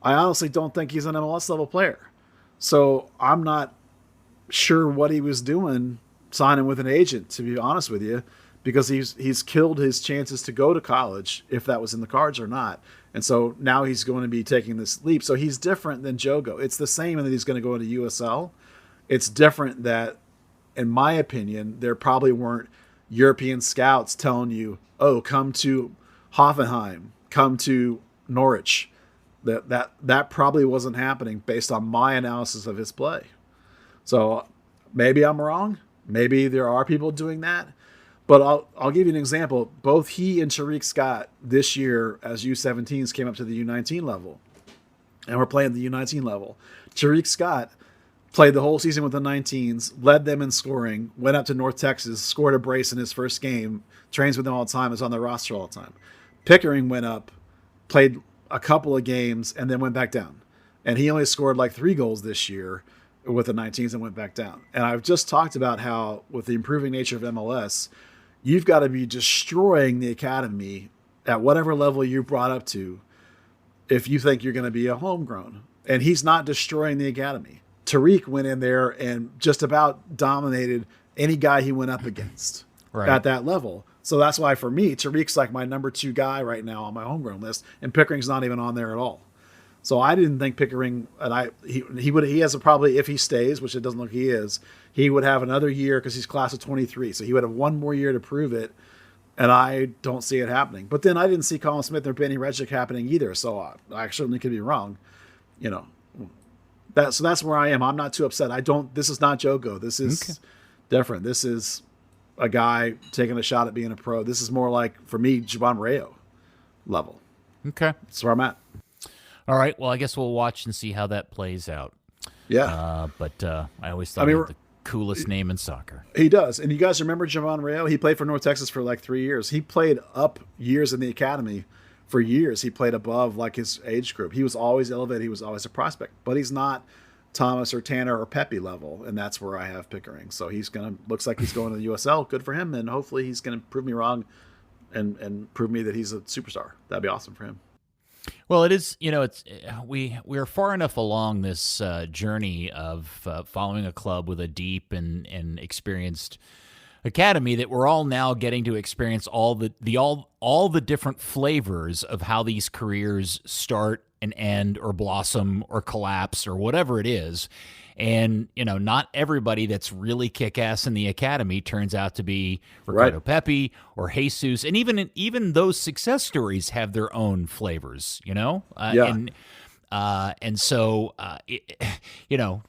I honestly don't think he's an MLS level player. So I'm not sure what he was doing signing with an agent, to be honest with you, because he's killed his chances to go to college, if that was in the cards or not. And so now he's going to be taking this leap. So he's different than Jogo. It's the same in that he's going to go into USL. It's different that, in my opinion, there probably weren't European scouts telling you, oh, come to Hoffenheim, come to Norwich. That probably wasn't happening based on my analysis of his play. So maybe I'm wrong. Maybe there are people doing that. But I'll give you an example. Both he and Tariq Scott this year as U17s came up to the U19 level. And we're playing the U19 level. Tariq Scott played the whole season with the 19s, led them in scoring, went up to North Texas, scored a brace in his first game, trains with them all the time, is on the roster all the time. Pickering went up, played a couple of games, and then went back down. And he only scored like 3 goals this year with the 19s and went back down. And I've just talked about how, with the improving nature of MLS, you've got to be destroying the academy at whatever level you brought up to if you think you're going to be a homegrown. And he's not destroying the academy. Tariq went in there and just about dominated any guy he went up against at that level. So that's why, for me, Tariq's like my number 2 guy right now on my homegrown list, and Pickering's not even on there at all. So I didn't think Pickering, and he has probably, if he stays, which it doesn't look he is, he would have another year because he's class of 23. So he would have 1 more year to prove it, and I don't see it happening. But then I didn't see Colin Smith or Benny Regic happening either, so I certainly could be wrong. You know, so that's where I am. I'm not too upset. This is not Jogo. This is different. This is a guy taking a shot at being a pro. This is more like, for me, Jovan Rayo level. Okay. That's where I'm at. All right. Well, I guess we'll watch and see how that plays out. Yeah. But I always thought he had the coolest name in soccer. He does. And you guys remember Jovan Rayo? He played for North Texas for like 3 years. He played up years in the academy. For years, he played above like his age group. He was always elevated. He was always a prospect. But he's not Thomas or Tanner or Pepe level, and that's where I have Pickering. So looks like he's going to the USL. Good for him, and hopefully he's going to prove me wrong and prove me that he's a superstar. That'd be awesome for him. Well, it is. You know, we're far enough along this journey of following a club with a deep and experienced academy that we're all now getting to experience all the different flavors of how these careers start and end or blossom or collapse or whatever it is. And, you know, not everybody that's really kick-ass in the academy turns out to be Ricardo Pepi or Jesus. And even those success stories have their own flavors, you know? And so, you know,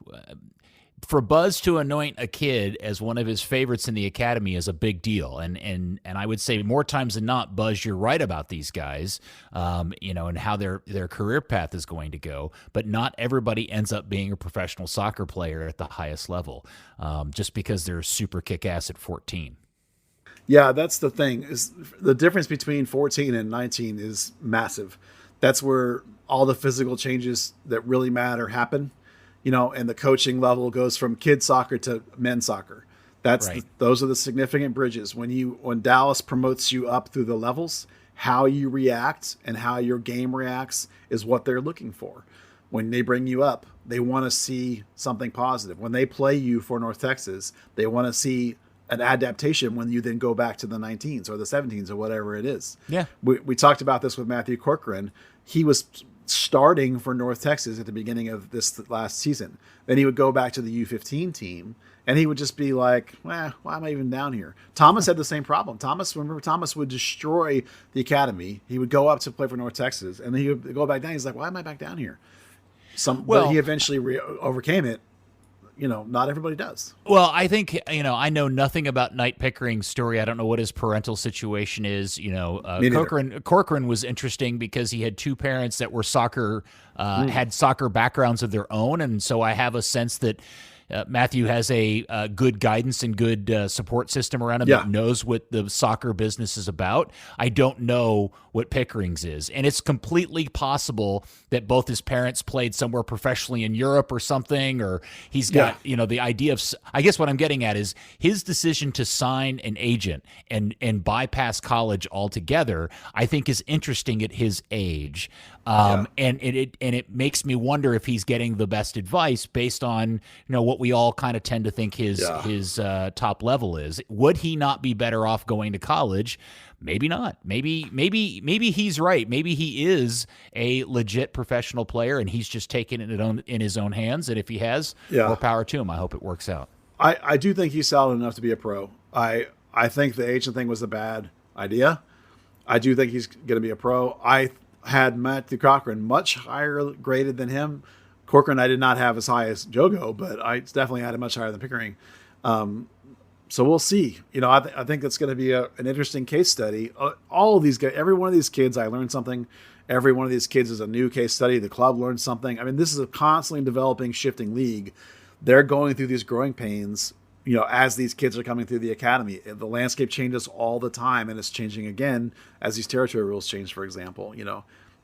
for Buzz to anoint a kid as one of his favorites in the academy is a big deal. And I would say more times than not, Buzz, you're right about these guys, you know, and how their career path is going to go. But not everybody ends up being a professional soccer player at the highest level, just because they're super kick-ass at 14. Yeah, that's the thing. Is the difference between 14 and 19 is massive. That's where all the physical changes that really matter happen. You know, and the coaching level goes from kids soccer to men's soccer. Those are the significant bridges. When Dallas promotes you up through the levels, how you react and how your game reacts is what they're looking for. when they bring you up, they want to see something positive. When they play you for North Texas, they want to see an adaptation when you then go back to the 19s or the 17s or whatever it is. Yeah. We talked about this with Matthew Corcoran. He was starting for North Texas at the beginning of this last season. Then he would go back to the U15 team, and he would just be like, why am I even down here? Thomas had the same problem. Thomas would destroy the academy. He would go up to play for North Texas, and then he would go back down. He's like, why am I back down here? But he eventually overcame it. Not everybody does. Well, I think, I know nothing about Knight Pickering's story. I don't know what his parental situation is. Corcoran was interesting because he had two parents that were had soccer backgrounds of their own. And so I have a sense that Matthew has a good guidance and good support system around him that knows what the soccer business is about. I don't know what Pickering's is. And it's completely possible that both his parents played somewhere professionally in Europe or something, or he's got, the idea of, I guess what I'm getting at is his decision to sign an agent and bypass college altogether, I think is interesting at his age. And it makes me wonder if he's getting the best advice based on, what we all kind of tend to think his top level is. Would he not be better off going to college? Maybe not. Maybe he's right. Maybe he is a legit professional player and he's just taking it in his own hands. And if he has, more power to him. I hope it works out. I do think he's solid enough to be a pro. I think the agent thing was a bad idea. I do think he's going to be a pro. I had Matthew Corcoran much higher graded than him. Corcoran I did not have as high as Jogo, but I definitely had it much higher than Pickering. So we'll see. I think it's going to be an interesting case study. All of these guys, every one of these kids, I learned something. Every one of these kids is a new case study. The club learned something. I mean, this is a constantly developing, shifting league. They're going through these growing pains, as these kids are coming through the academy. The landscape changes all the time, and it's changing again as these territory rules change, for example.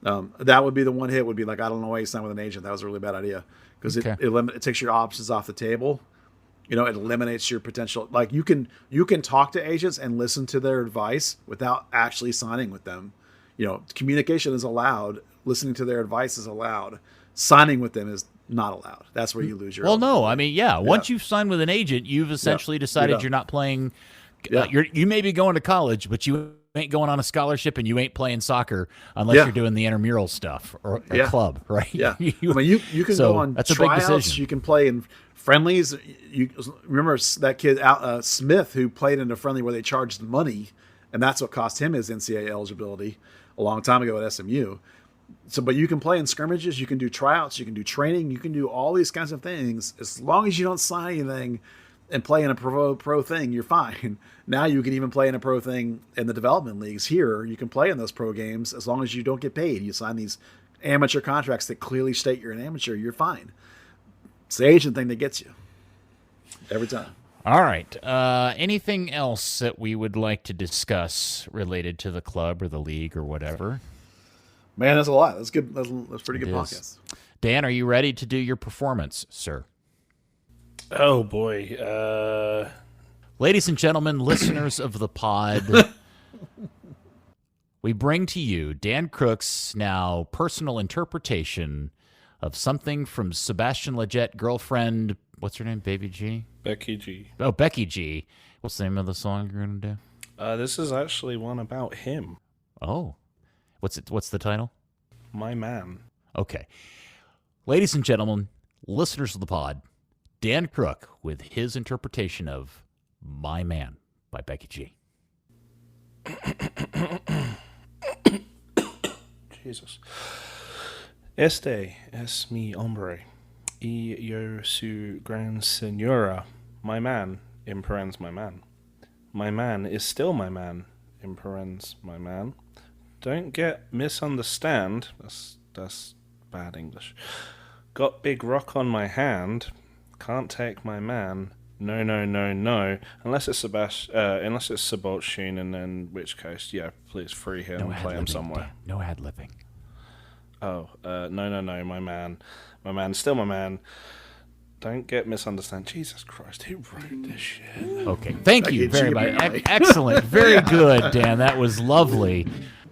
That would be the one hit would be like, I don't know why you signed with an agent. That was a really bad idea because it takes your options off the table. It eliminates your potential. Like you can talk to agents and listen to their advice without actually signing with them. Communication is allowed. Listening to their advice is allowed. Signing with them is not allowed. That's where you lose your. Well, no, I mean, once you've signed with an agent, you've essentially decided you're not playing. You may be going to college, but you ain't going on a scholarship and you ain't playing soccer unless you're doing the intramural stuff or club, right? Yeah. you can go on that's tryouts. A big decision. You can play in friendlies. You remember that kid Smith who played in a friendly where they charged money, and that's what cost him his NCAA eligibility a long time ago at SMU. So, but you can play in scrimmages, you can do tryouts, you can do training, you can do all these kinds of things. As long as you don't sign anything and play in a pro thing, you're fine. Now you can even play in a pro thing in the development leagues here. You can play in those pro games as long as you don't get paid. You sign these amateur contracts that clearly state you're an amateur, you're fine. It's the agent thing that gets you every time. All right. Anything else that we would like to discuss related to the club or the league or whatever? Man, that's a lot. That's good. That's pretty good podcast. Dan, are you ready to do your performance, sir? Oh, boy. Ladies and gentlemen, listeners of the pod, we bring to you Dan Crooke's now personal interpretation of something from Sebastian Lletget, girlfriend, what's her name, Baby G? Becky G. Oh, Becky G. What's the name of the song you're going to do? This is actually one about him. Oh. What's the title? My Man. Okay. Ladies and gentlemen, listeners of the pod, Dan Crooke with his interpretation of My Man by Becky G. Jesus. Este es mi hombre, y yo su gran señora, my man, in parens my man. My man is still my man, in parens my man. Don't get misunderstand, that's bad English. Got big rock on my hand, can't take my man. No, unless it's Sebastian, and then which case, please free him and play him somewhere. No ad-libbing. Oh, no, my man, still my man. Don't get misunderstand. Jesus Christ, who wrote this shit? Okay, thank you very much. Excellent, very good, Dan. That was lovely.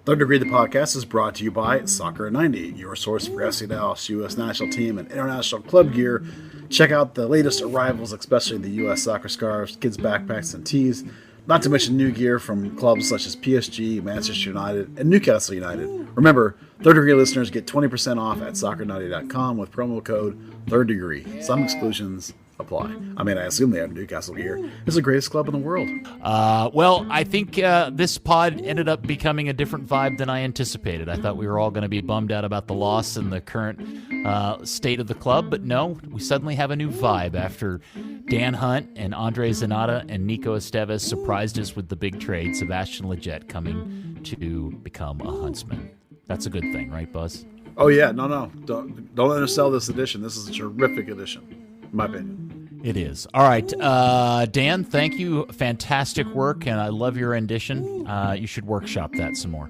Third Degree, the podcast, is brought to you by Soccer at 90, your source for FC Dallas, U.S. national team, and international club gear. Check out the latest arrivals, especially the U.S. soccer scarves, kids' backpacks, and tees. Not to mention new gear from clubs such as PSG, Manchester United, and Newcastle United. Remember, Third Degree listeners get 20% off at soccer90.com with promo code Third Degree. Some exclusions apply. I mean, I assume they have Newcastle gear. It's the greatest club in the world. Well, I think this pod ended up becoming a different vibe than I anticipated. I thought we were all going to be bummed out about the loss and the current state of the club, but no, we suddenly have a new vibe after Dan Hunt and Andre Zanata and Nico Estevez surprised us with the big trade, Sebastian Lletget coming to become a Huntsman. That's a good thing, right, Buzz? Oh, yeah. No. Don't undersell this edition. This is a terrific edition, in my opinion. It is. All right. Dan, thank you. Fantastic work, and I love your rendition. You should workshop that some more.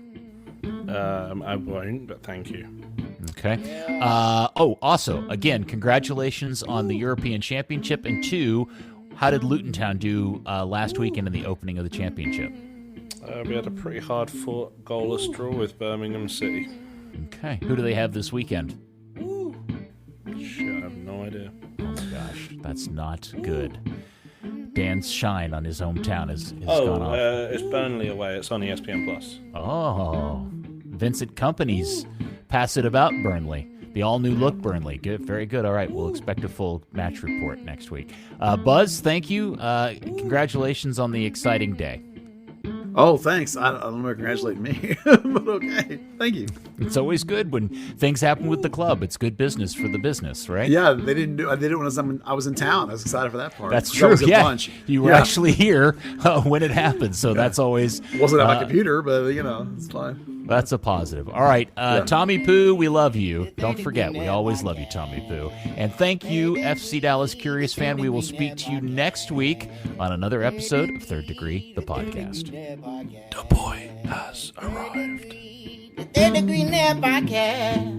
I won't, but thank you. Okay. Also, again, congratulations on the European Championship. And 2, how did Luton Town do last weekend in the opening of the championship? We had a pretty hard-fought goalless draw with Birmingham City. Okay. Who do they have this weekend? Shit, I have no idea. Oh, my gosh. That's not good. Dan's shine on his hometown has gone off. It's Burnley away. It's on ESPN+. Oh, Vincent Kompany's Pass It About Burnley. The all-new look Burnley. Good, very good. All right, we'll expect a full match report next week. Buzz, thank you. Congratulations on the exciting day. Oh, thanks. I don't know, congratulate me, but okay. Thank you. It's always good when things happen with the club. It's good business for the business, right? Yeah, they did it when I was in town. I was excited for that part. That's true. Yeah, lunch. You were actually here when it happened, so that's always wasn't on my computer, but it's fine. That's a positive. All right, Tommy Poo, we love you. Don't forget, we always love you, Tommy Poo. And thank you, FC Dallas Curious Fan. We will speak to you next week on another episode of Third Degree, the podcast. The boy has arrived. The Third Degree Net Podcast.